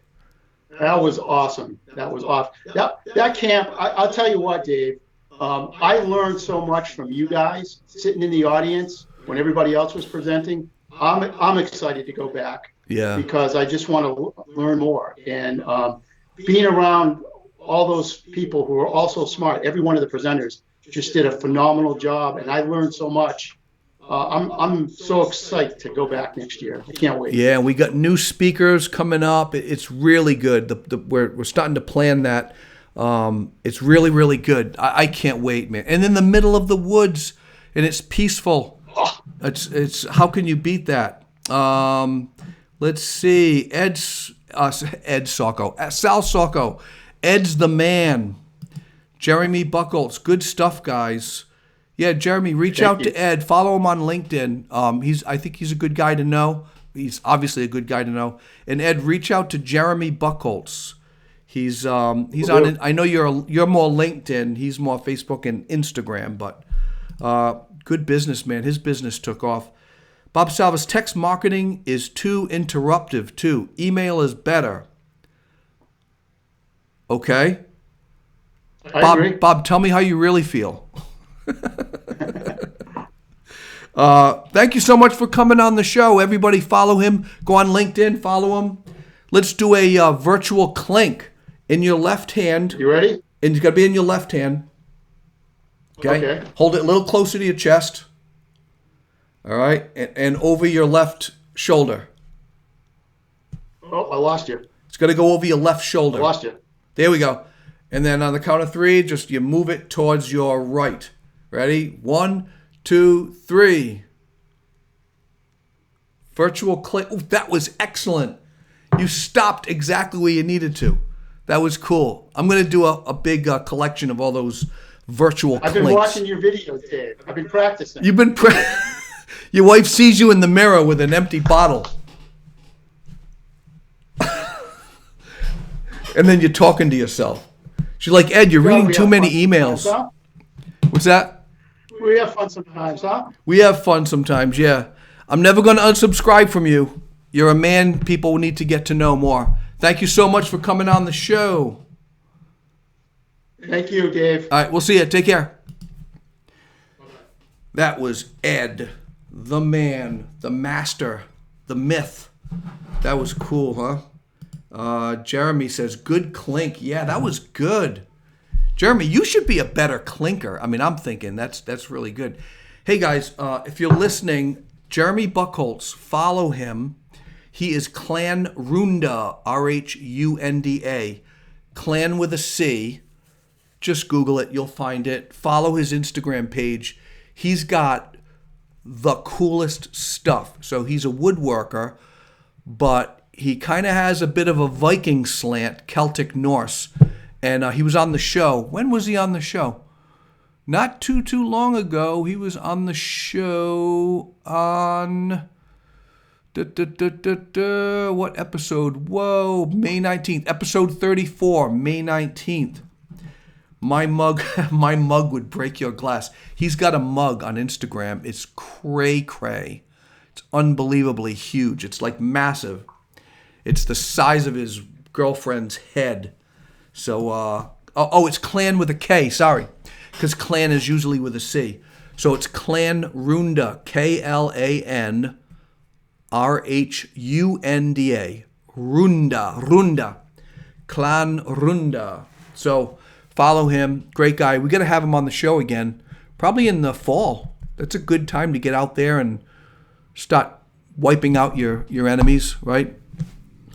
That was awesome. That was awesome. That camp, I'll tell you what, Dave, I learned so much from you guys sitting in the audience when everybody else was presenting. I'm excited to go back. Yeah. Because I just want to learn more. And being around all those people who are also smart, every one of the presenters just did a phenomenal job, and I learned so much. I'm so excited to go back next year. I can't wait. Yeah, we got new speakers coming up. It's really good. We're starting to plan that. It's really, really good. I can't wait, man. And in the middle of the woods, and it's peaceful. It's how can you beat that? Let's see. Ed Socko. Sal Socko. Ed's the man. Jeremy Buckles. Good stuff, guys. Yeah, Jeremy, reach out to Ed. Follow him on LinkedIn. I think he's a good guy to know. He's obviously a good guy to know. And Ed, reach out to Jeremy Buckles. He's on. I know you're more LinkedIn. He's more Facebook and Instagram. But good businessman. His business took off. Bob Salvas, text marketing is too interruptive too. Email is better. Okay. I agree. Bob, tell me how you really feel. Thank you so much for coming on the show. Everybody follow him. Go on LinkedIn, follow him. Let's do a virtual clink in your left hand. You ready? And it's got to be in your left hand. Okay? Hold it a little closer to your chest. All right? And over your left shoulder. Oh, I lost you. It's got to go over your left shoulder. I lost you. There we go. And then on the count of three, just you move it towards your right. Ready? 1, 2, 3. Virtual click. Ooh, that was excellent. You stopped exactly where you needed to. That was cool. I'm going to do a big collection of all those virtual clinks. I've been watching your videos, Dave. I've been practicing. You've been Your wife sees you in the mirror with an empty bottle. And then you're talking to yourself. She's like, Ed, you're reading too many emails. What's that? We have fun sometimes, huh? We have fun sometimes, yeah. I'm never going to unsubscribe from you. You're a man people need to get to know more. Thank you so much for coming on the show. Thank you, Dave. All right, we'll see you. Take care. That was Ed, the man, the master, the myth. That was cool, huh? Jeremy says, good clink. Yeah, that was good. Jeremy, you should be a better clinker. I mean, I'm thinking that's really good. Hey, guys, if you're listening, Jeremy Buckholz, follow him. He is Clan Runda, R-H-U-N-D-A. Clan with a C. Just Google it. You'll find it. Follow his Instagram page. He's got the coolest stuff. So he's a woodworker, but he kind of has a bit of a Viking slant, Celtic Norse. And he was on the show. When was he on the show? Not too long ago. He was on the show on... What episode? Whoa, May 19th. Episode 34, May 19th. My mug would break your glass. He's got a mug on Instagram. It's cray. It's unbelievably huge. It's like massive. It's the size of his girlfriend's head. So, it's Clan with a K, sorry. Because Clan is usually with a C. So it's Clan Runda, K-L-A-N R-H-U-N-D-A. Runda. Clan Runda. So follow him. Great guy. We got to have him on the show again. Probably in the fall. That's a good time to get out there and start wiping out your enemies, right?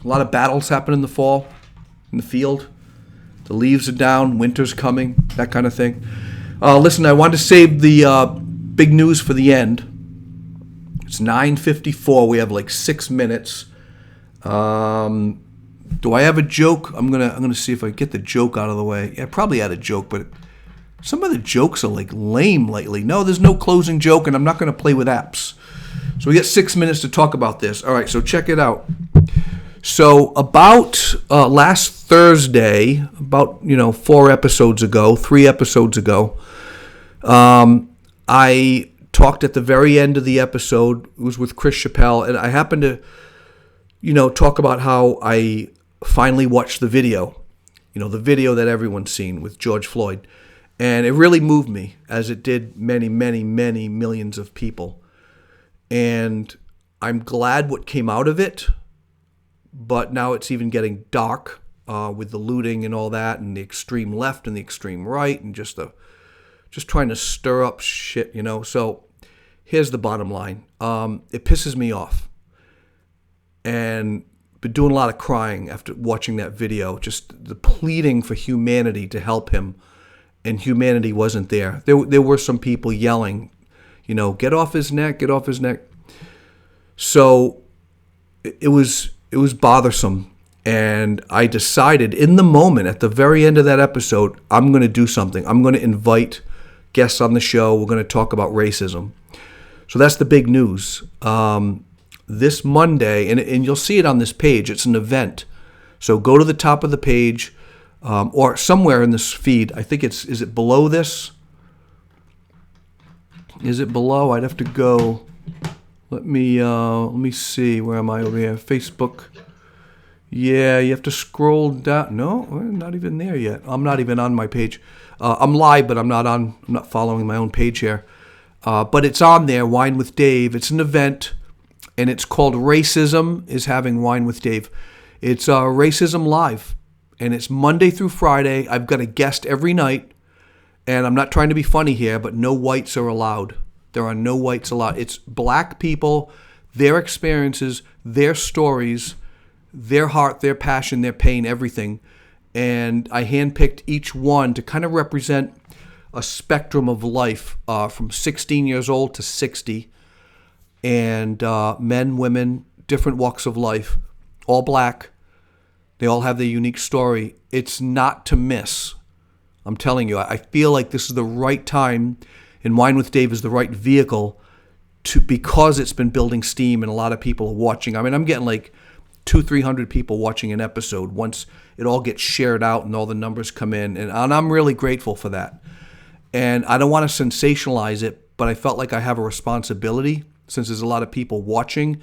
A lot of battles happen in the fall, in the field. The leaves are down. Winter's coming. That kind of thing. Listen, I wanted to save the big news for the end. It's 9:54. We have like 6 minutes. Do I have a joke? I'm gonna see if I get the joke out of the way. Yeah, I probably had a joke, but some of the jokes are like lame lately. No, there's no closing joke, and I'm not gonna play with apps. So we got 6 minutes to talk about this. All right, so check it out. So about last Thursday, about 3 episodes ago, I talked at the very end of the episode. It was with Chris Chappelle, and I happened to talk about how I finally watched the video, the video that everyone's seen with George Floyd, and it really moved me, as it did many, many, many millions of people. And I'm glad what came out of it. But now it's even getting dark with the looting and all that, and the extreme left and the extreme right, and just trying to stir up shit, So here's the bottom line: it pisses me off, and been doing a lot of crying after watching that video. Just the pleading for humanity to help him, and humanity wasn't there. There were some people yelling, get off his neck, get off his neck. So it was bothersome, and I decided in the moment, at the very end of that episode, I'm going to do something. I'm going to invite guests on the show. We're going to talk about racism. So that's the big news. This Monday, and you'll see it on this page, it's an event. So go to the top of the page, or somewhere in this feed. I think is it below this? Is it below? I'd have to go. Let me see. Where am I over here? Facebook. Yeah, you have to scroll down. No, we're not even there yet. I'm not even on my page. I'm live, but I'm not following my own page here. But it's on there. Wine with Dave. It's an event, and it's called Racism is Having Wine with Dave. It's Racism Live, and it's Monday through Friday. I've got a guest every night, and I'm not trying to be funny here, but no whites are allowed. There are no whites allowed. It's black people, their experiences, their stories, their heart, their passion, their pain, everything. And I handpicked each one to kind of represent a spectrum of life from 16 years old to 60. And men, women, different walks of life, all black. They all have their unique story. It's not to miss. I'm telling you, I feel like this is the right time, and Wine with Dave is the right vehicle because it's been building steam and a lot of people are watching. I mean, I'm getting like 200-300 people watching an episode once it all gets shared out and all the numbers come in, and I'm really grateful for that. And I don't want to sensationalize it, but I felt like I have a responsibility since there's a lot of people watching,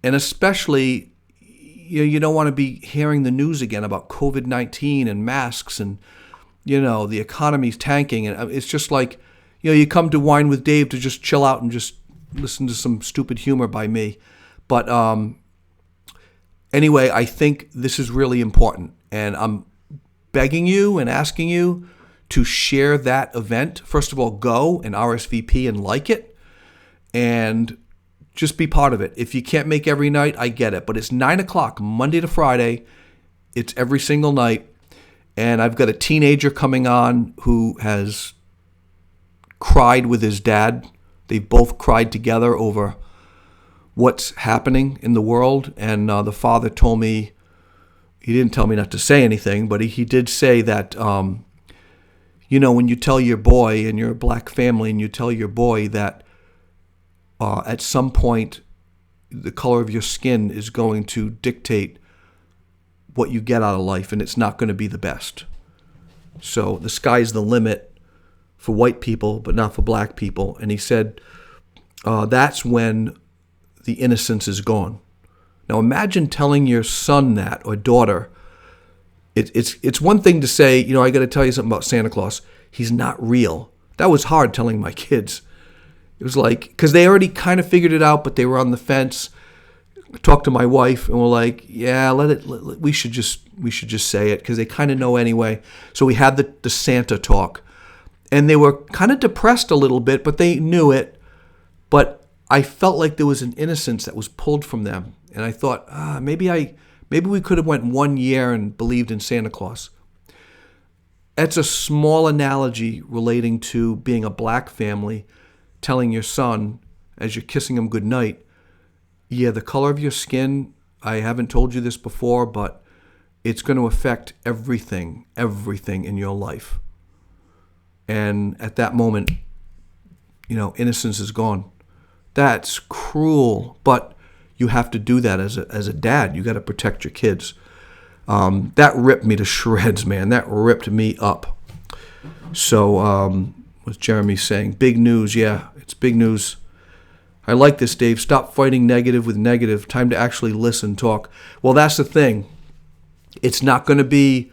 and especially you don't want to be hearing the news again about COVID-19 and masks and the economy's tanking, and it's just like you come to Wine with Dave to just chill out and just listen to some stupid humor by me. But anyway, I think this is really important, and I'm begging you and asking you to share that event. First of all, go and RSVP and like it, and just be part of it. If you can't make every night, I get it, but it's 9 o'clock, Monday to Friday. It's every single night, and I've got a teenager coming on who has cried with his dad. They've both cried together over what's happening in the world. And the father told me, he didn't tell me not to say anything, but he did say that, when you tell your boy, and you're a black family, and you tell your boy that at some point the color of your skin is going to dictate what you get out of life, and it's not going to be the best. So the sky's the limit for white people, but not for black people. And he said that's when the innocence is gone. Now imagine telling your son that, or daughter. It's one thing to say, I got to tell you something about Santa Claus. He's not real. That was hard telling my kids. It was like, because they already kind of figured it out, but they were on the fence. I talked to my wife, and we're like, yeah, we should just say it, because they kind of know anyway. So we had the Santa talk. And they were kind of depressed a little bit, but they knew it. But I felt like there was an innocence that was pulled from them. And I thought, maybe we could have went 1 year and believed in Santa Claus. That's a small analogy relating to being a black family, telling your son, as you're kissing him goodnight, yeah, the color of your skin, I haven't told you this before, but it's going to affect everything in your life. And at that moment, innocence is gone. That's cruel, but you have to do that as a dad. You got to protect your kids. That ripped me to shreds, man. That ripped me up. So, what's Jeremy saying? Big news. Yeah, it's big news. I like this, Dave. Stop fighting negative with negative. Time to actually listen, talk. Well, that's the thing. It's not going to be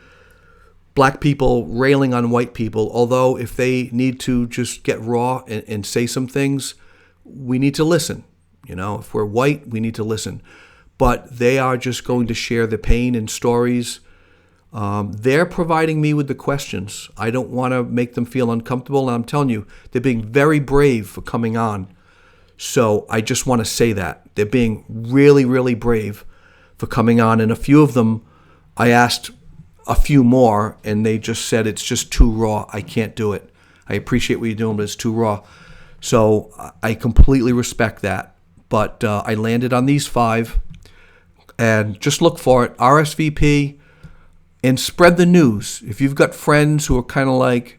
black people railing on white people, although if they need to just get raw and say some things, we need to listen. If we're white, we need to listen. But they are just going to share the pain and stories. They're providing me with the questions. I don't want to make them feel uncomfortable, and I'm telling you, they're being very brave for coming on. So I just want to say that. They're being really, really brave for coming on, and a few of them, I asked a few more, and they just said, it's just too raw. I can't do it. I appreciate what you're doing, but it's too raw. So I completely respect that. But I landed on these 5, and just look for it. RSVP, and spread the news. If you've got friends who are kind of like,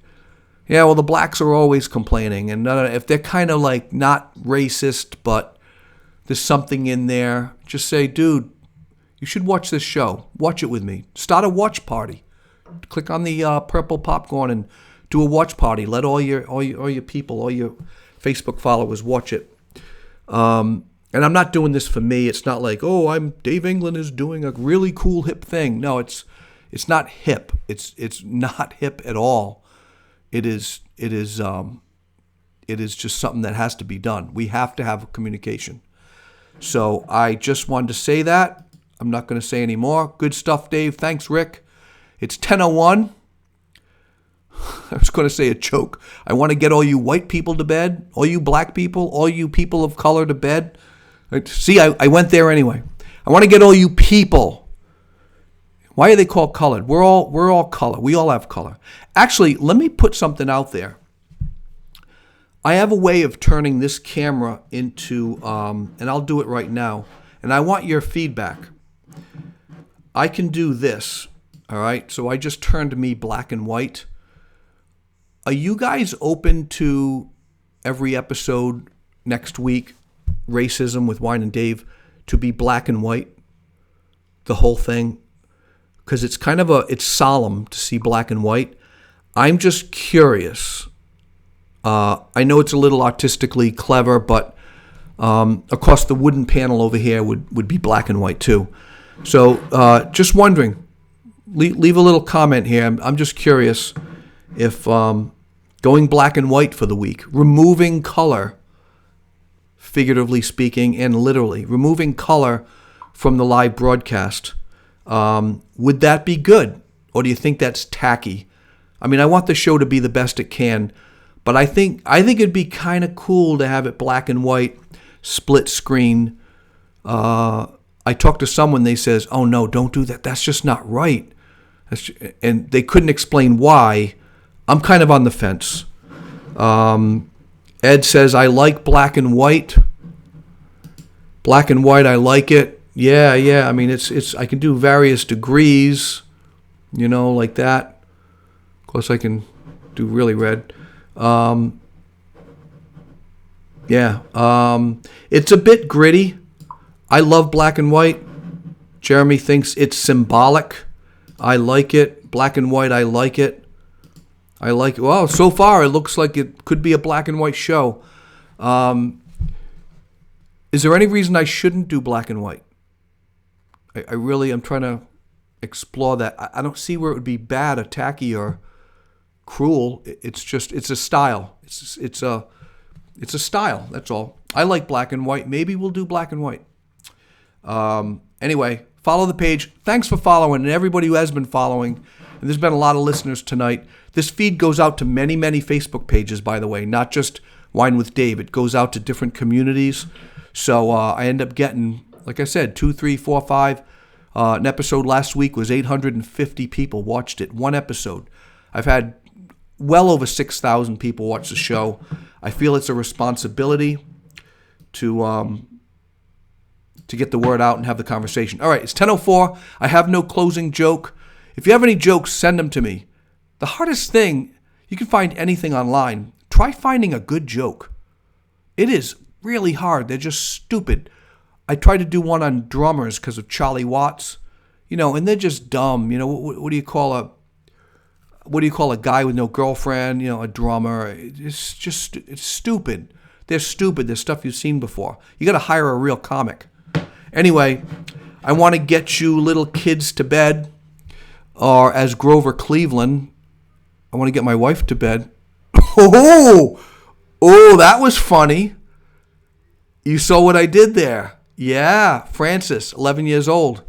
yeah, well, the blacks are always complaining, and if they're kind of like not racist, but there's something in there, just say, dude, you should watch this show. Watch it with me. Start a watch party. Click on the purple popcorn and do a watch party. Let all your people, all your Facebook followers watch it. And I'm not doing this for me. It's not like, I'm Dave England is doing a really cool hip thing. No, it's not hip. It's not hip at all. It is just something that has to be done. We have to have communication. So I just wanted to say that. I'm not going to say any more. Good stuff, Dave. Thanks, Rick. It's 10:01. I was going to say a joke. I want to get all you white people to bed, all you black people, all you people of color to bed. See, I went there anyway. I want to get all you people. Why are they called colored? We're all color. We all have color. Actually, let me put something out there. I have a way of turning this camera into, and I'll do it right now, and I want your feedback. I can do this, all right? So I just turned me black and white. Are you guys open to every episode next week, Racism with Wine and Dave, to be black and white? The whole thing? Because it's kind of it's solemn to see black and white. I'm just curious. I know it's a little artistically clever, but of course the wooden panel over here would be black and white too. So just wondering, leave a little comment here. I'm just curious if going black and white for the week, removing color, figuratively speaking and literally, removing color from the live broadcast, would that be good? Or do you think that's tacky? I mean, I want the show to be the best it can, but I think it'd be kind of cool to have it black and white, split screen. I talked to someone, they says, oh no, don't do that. That's just not right. And they couldn't explain why. I'm kind of on the fence. Ed says, I like black and white. Black and white, I like it. Yeah. I mean, it's. I can do various degrees, like that. Of course, I can do really red. It's a bit gritty. I love black and white. Jeremy thinks it's symbolic. I like it. Black and white, I like it. Well, so far it looks like it could be a black and white show. Is there any reason I shouldn't do black and white? I'm trying to explore that. I don't see where it would be bad or tacky or cruel. It's a style. It's a style, that's all. I like black and white. Maybe we'll do black and white. Anyway, follow the page. Thanks for following, and everybody who has been following. And there's been a lot of listeners tonight. This feed goes out to many, many Facebook pages, by the way, not just Wine with Dave. It goes out to different communities. So I end up getting, like I said, 2, 3, 4, 5. An episode last week was 850 people watched it. One episode. I've had well over 6,000 people watch the show. I feel it's a responsibility to get the word out and have the conversation. All right, it's 10:04. I have no closing joke. If you have any jokes, send them to me. The hardest thing, you can find anything online. Try finding a good joke. It is really hard. They're just stupid. I tried to do one on drummers because of Charlie Watts, and they're just dumb. What do you call a guy with no girlfriend? A drummer. It's stupid. They're stupid. They're stuff you've seen before. You got to hire a real comic. Anyway, I want to get you little kids to bed, or as Grover Cleveland, I want to get my wife to bed. Oh, that was funny. You saw what I did there. Yeah, Francis, 11 years old.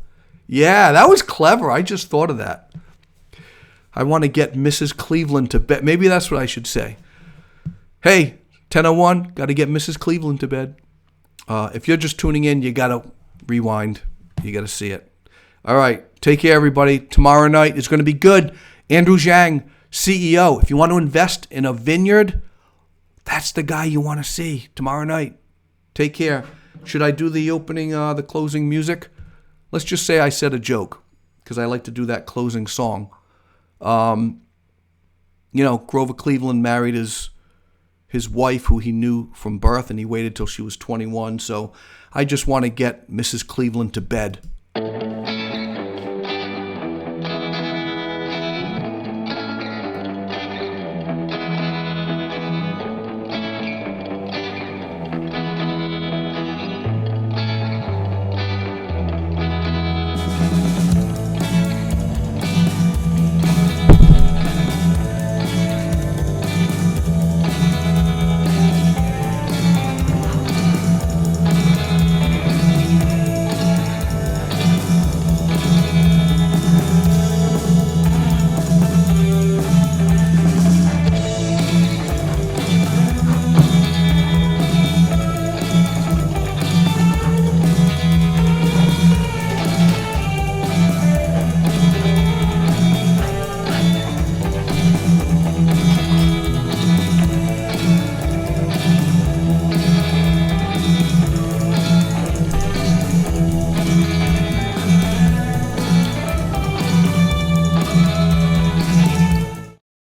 Yeah, that was clever. I just thought of that. I want to get Mrs. Cleveland to bed. Maybe that's what I should say. Hey, 10:01, got to get Mrs. Cleveland to bed. If you're just tuning in, you got to rewind. You got to see it. All right, take care, everybody. Tomorrow night is going to be good. Andrew Zhang, CEO. If you want to invest in a vineyard, that's the guy you want to see tomorrow night. Take care. Should I do the opening, the closing music? Let's just say I said a joke, because I like to do that closing song. Grover Cleveland married his wife, who he knew from birth, and he waited till she was 21. So I just want to get Mrs. Cleveland to bed.